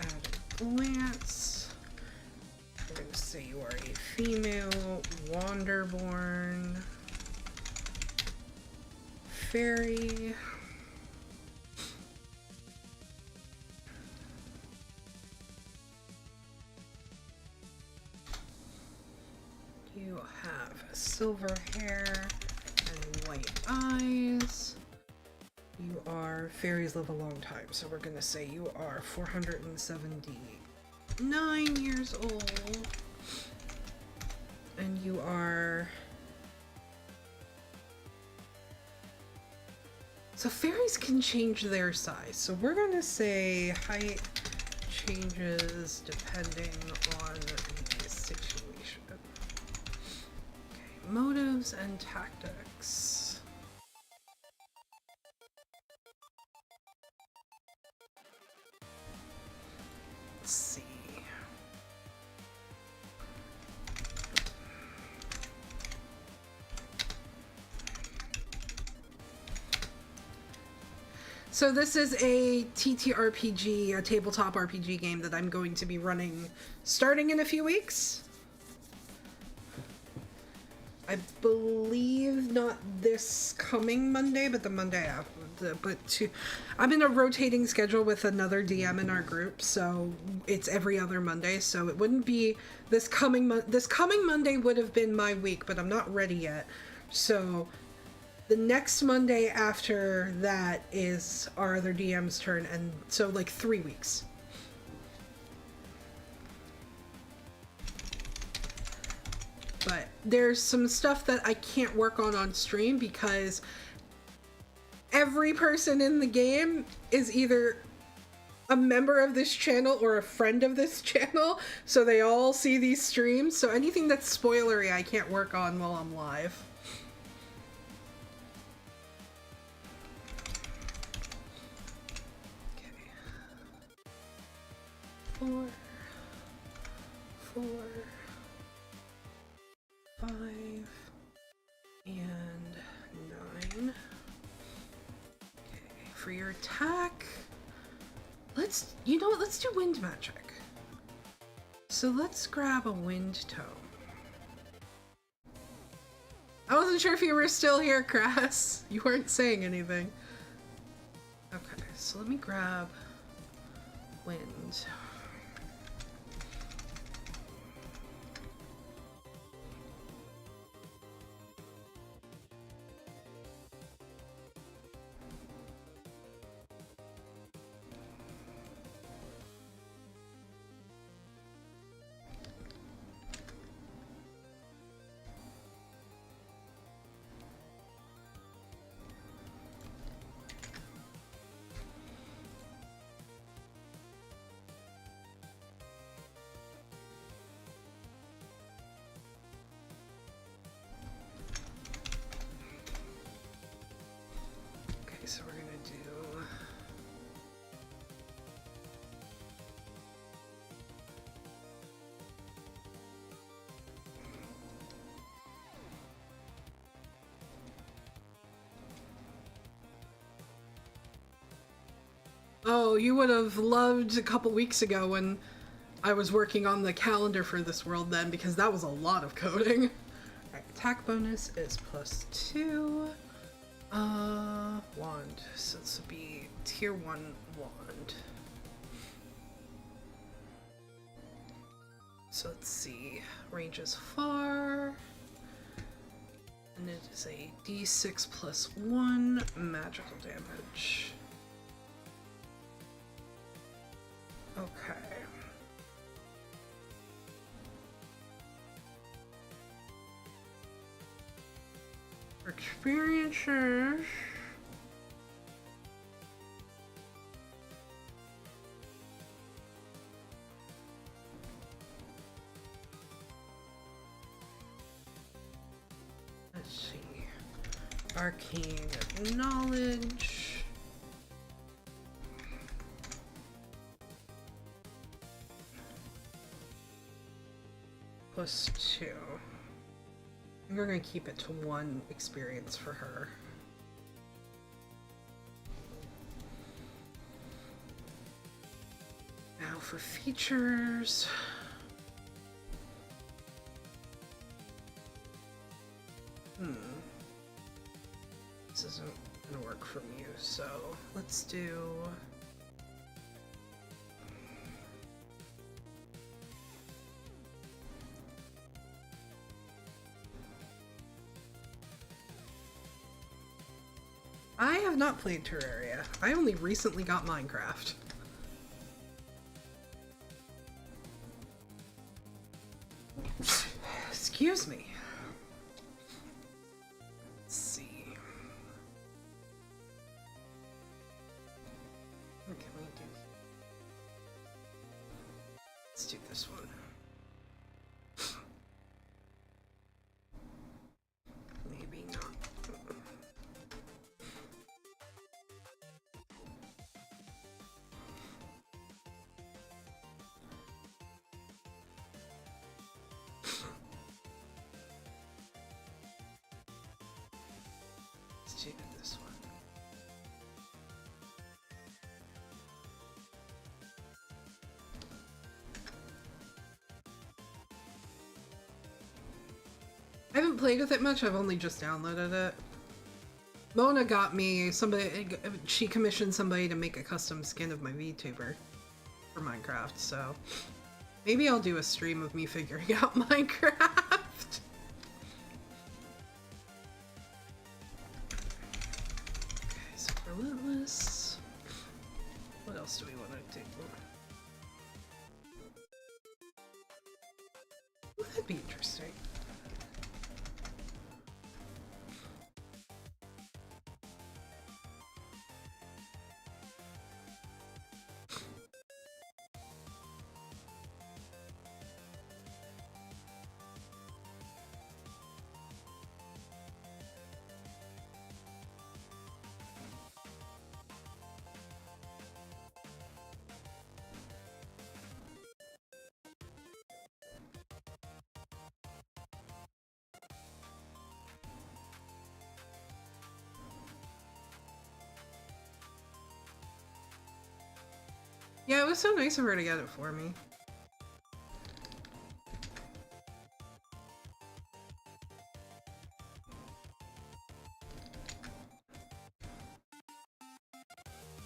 A: Add a glance. We're going to say you are a female, wanderborn, fairy. You have silver hair and white eyes. You are... Fairies live a long time, so we're going to say you are 479 years old. And you are... So fairies can change their size. So we're going to say height changes depending on the situation. Okay, motives and tactics. Let's see. So this is a TTRPG, a tabletop RPG game that I'm going to be running starting in a few weeks. I believe not this coming Monday, but the Monday after. I'm in a rotating schedule with another DM in our group, so it's every other Monday. So it wouldn't be this coming Monday would have been my week, but I'm not ready yet. So the next Monday after that is our other DM's turn, and so like 3 weeks. But there's some stuff that I can't work on stream because every person in the game is either a member of this channel or a friend of this channel, so they all see these streams. So anything that's spoilery I can't work on while I'm live. Okay. 4, 4, 5, and 9. Okay, for your attack, you know what, let's do wind magic. So let's grab a wind tome. I wasn't sure if you were still here, Crass. You weren't saying anything. Okay, so let me grab wind. So we're gonna do Oh, you would have loved a couple weeks ago when I was working on the calendar for this world then, because that was a lot of coding. Alright, attack bonus is +2. Wand. So this would be tier 1 wand. So let's see. Range is far. And it is a d6 +1 magical damage. Okay. Experiences. Let's see. Arcane knowledge. +2. We're gonna keep it to 1 experience for her. Now for features. This isn't gonna work from you, so let's do... I have not played Terraria. I only recently got Minecraft. Excuse me. Let's see. What can we do? Let's do this one. Maybe not. Let's do this one. haven't played with it much, I've only just downloaded it. Mona got me, she commissioned somebody to make a custom skin of my VTuber for Minecraft, so maybe I'll do a stream of me figuring out Minecraft. Okay, so Relentless. What else do we want to do? Ooh, that'd be interesting. Yeah, it was so nice of her to get it for me.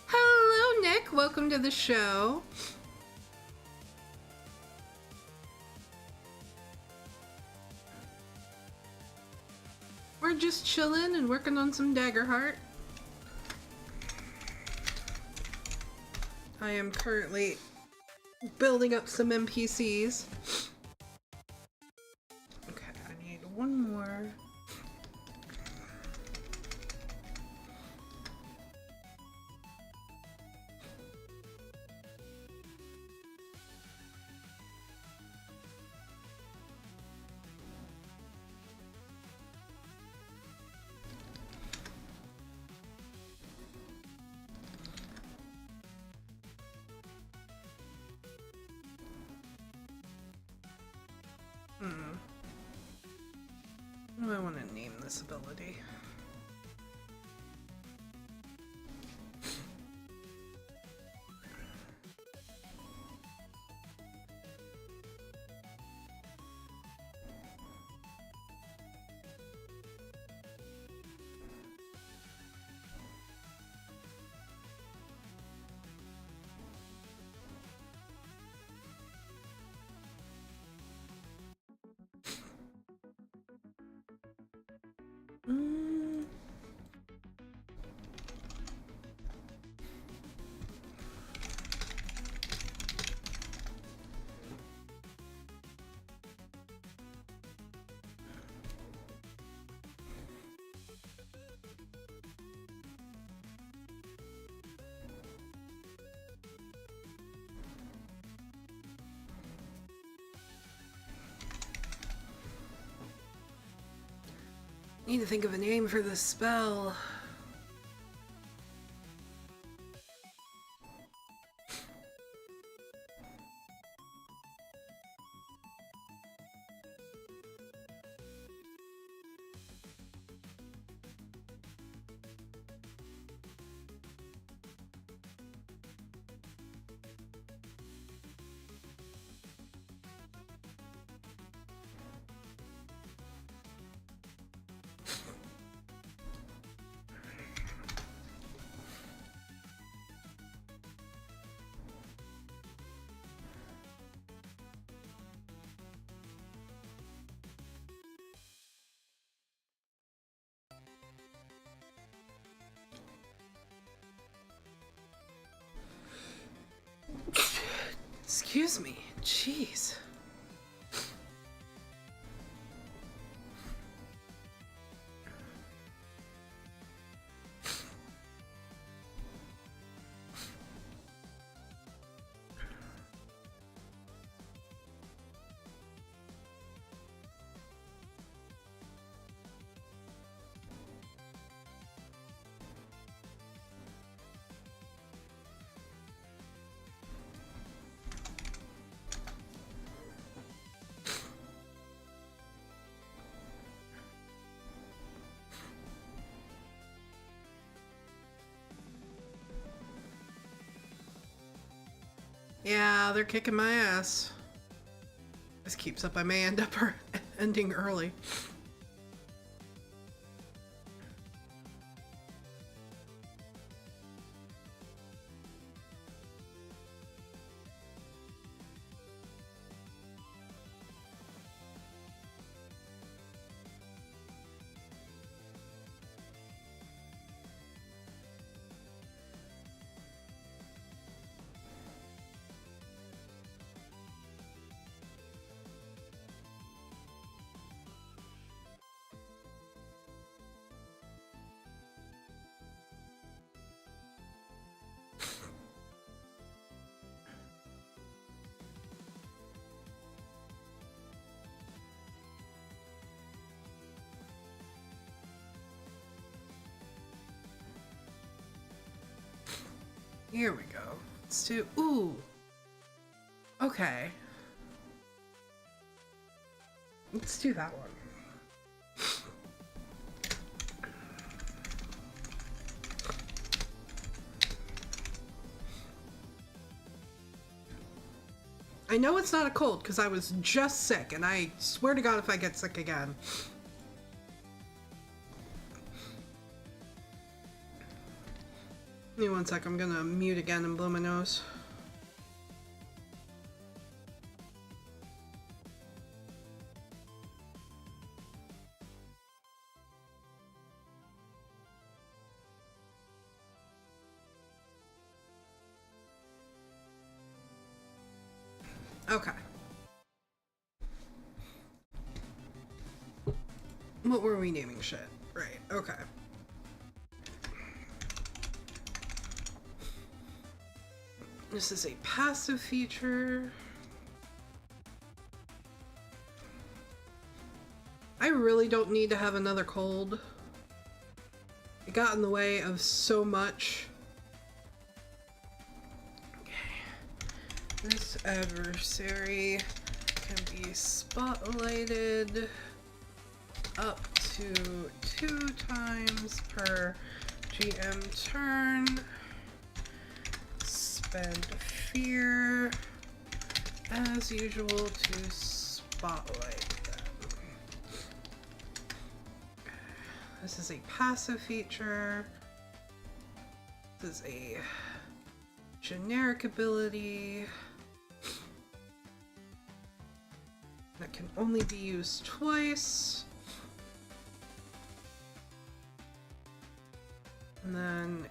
A: Hello, Nick. Welcome to the show. We're just chilling and working on some Daggerheart. I am currently building up some NPCs. Okay, I need one more. What do I want to name this ability? Need to think of a name for this spell. Excuse me. Jeez. Yeah, they're kicking my ass. This keeps up, I may end up ending early. Here we go. Let's do. Ooh. Okay. Let's do that one. I know it's not a cold because I was just sick, and I swear to God if I get sick again. Give me one sec, I'm gonna mute again and blow my nose. Okay. What were we naming shit? Right, okay. This is a passive feature. I really don't need to have another cold. It got in the way of so much. Okay. This adversary can be spotlighted up to 2 times per GM turn. Spend fear as usual to spotlight them. This is a passive feature. This is a generic ability that can only be used twice. And then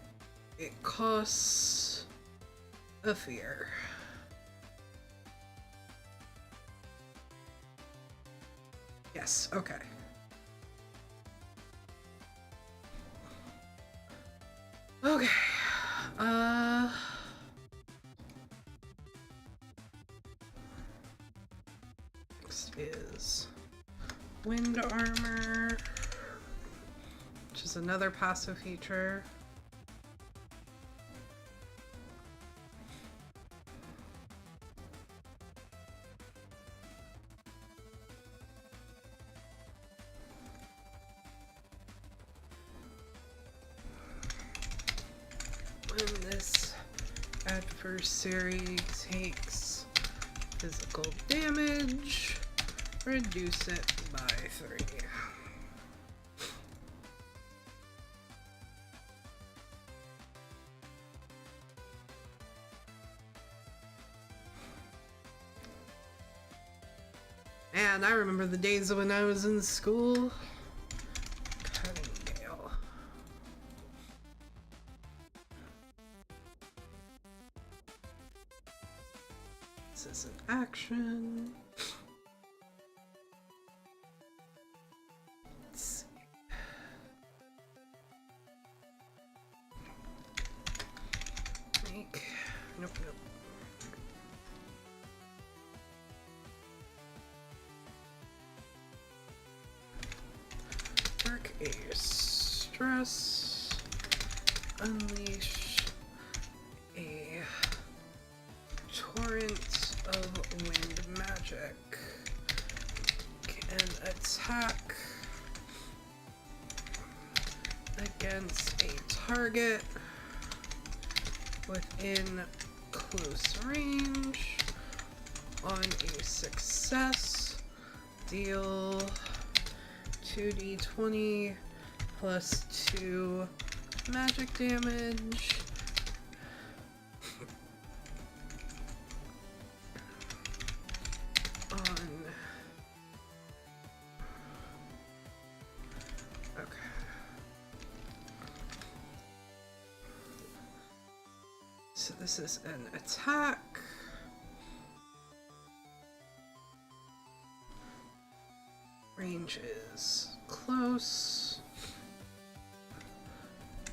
A: it costs a fear. Yes, okay. Okay. Next is wind armor, which is another passive feature. When this adversary takes physical damage, reduce it by 3. And I remember the days when I was in school. Cutting nail. This is an action. Let's see. Make. Nope, nope. Mark a stress. Unleash a torrent of wind magic. Can attack against a target within close range. On a success, deal 2d20 plus 2 magic damage. So this is an attack. Range is close.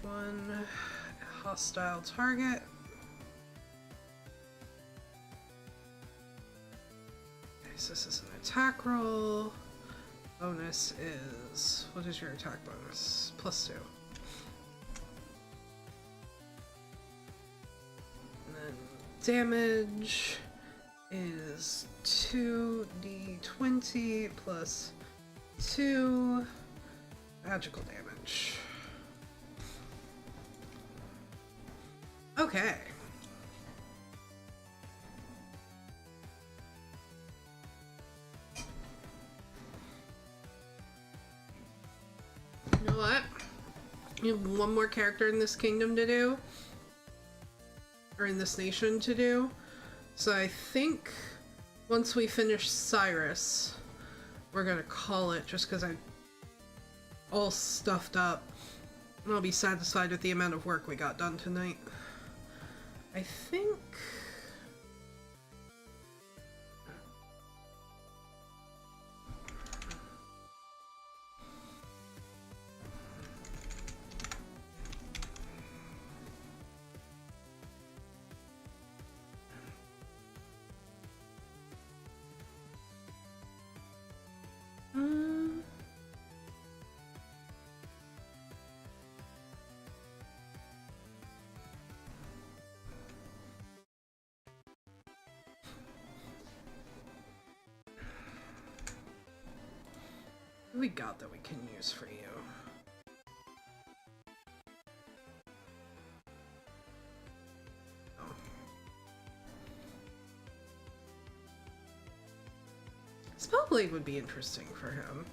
A: 1 hostile target. Okay, so this is an attack roll. Bonus is, what is your attack bonus? +2. damage is 2d20 plus 2 magical damage. Okay. You know what? You have one more character in this kingdom to do. Or in this nation to do. So I think once we finish Cyrus, we're gonna call it just because I'm all stuffed up. And I'll be satisfied with the amount of work we got done tonight. I think... What we got that we can use for you? Oh. Spellblade would be interesting for him.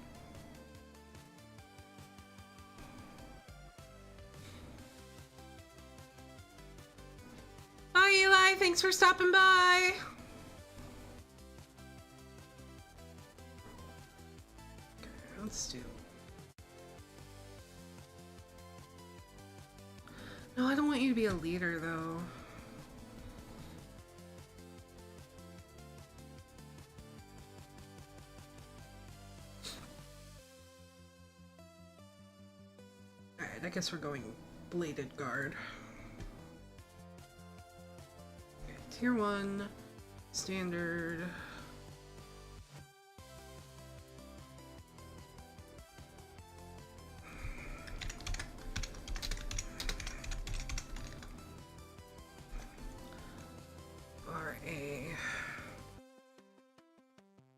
A: Bye, Eli. Thanks for stopping by. Let's do. No, I don't want you to be a leader, though. Alright, I guess we're going Bladed Guard. Okay, Tier 1, Standard.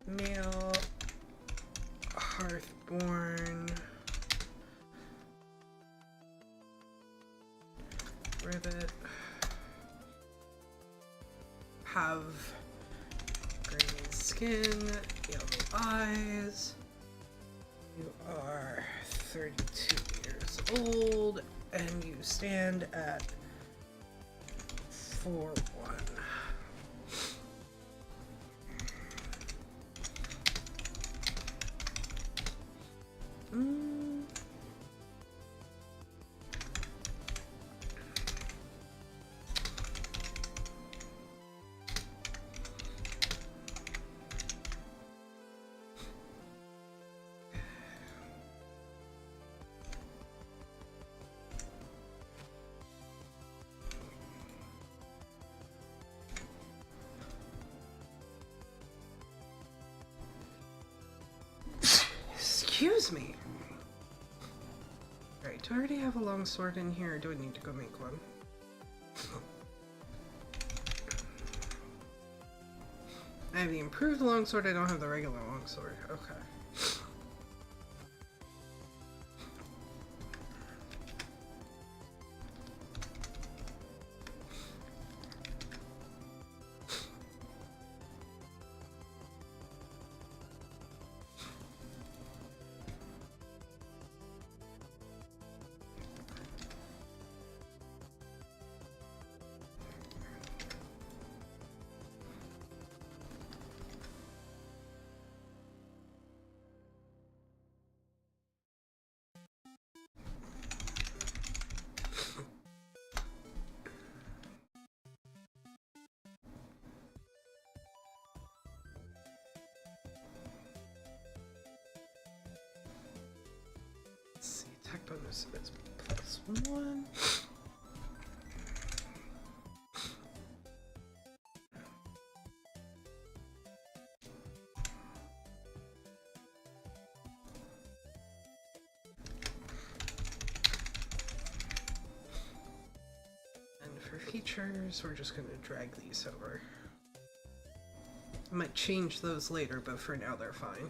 A: Male, Hearthborn, Rivet, have green skin, yellow eyes, you are 32 years old, and you stand at 4'1". Excuse me. Alright, do I already have a longsword in here, or do I need to go make one? I have the improved longsword, I don't have the regular longsword. Okay. Attack bonus is +1. And for features. We're just gonna drag these over. I might change those later, but for now they're fine.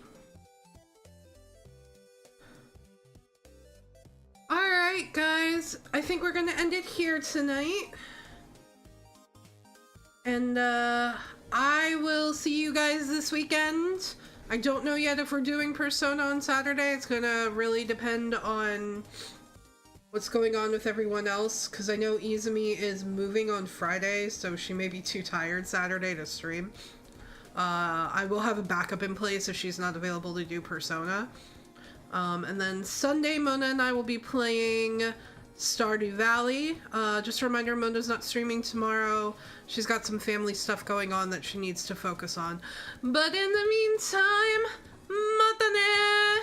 A: Alright guys, I think we're gonna end it here tonight. And I will see you guys this weekend. I don't know yet if we're doing Persona on Saturday. It's gonna really depend on what's going on with everyone else, because I know Izumi is moving on Friday, so she may be too tired Saturday to stream. I will have a backup in place if she's not available to do Persona. And then Sunday, Mona and I will be playing Stardew Valley. Just a reminder, Mona's not streaming tomorrow. She's got some family stuff going on that she needs to focus on. But in the meantime, matane!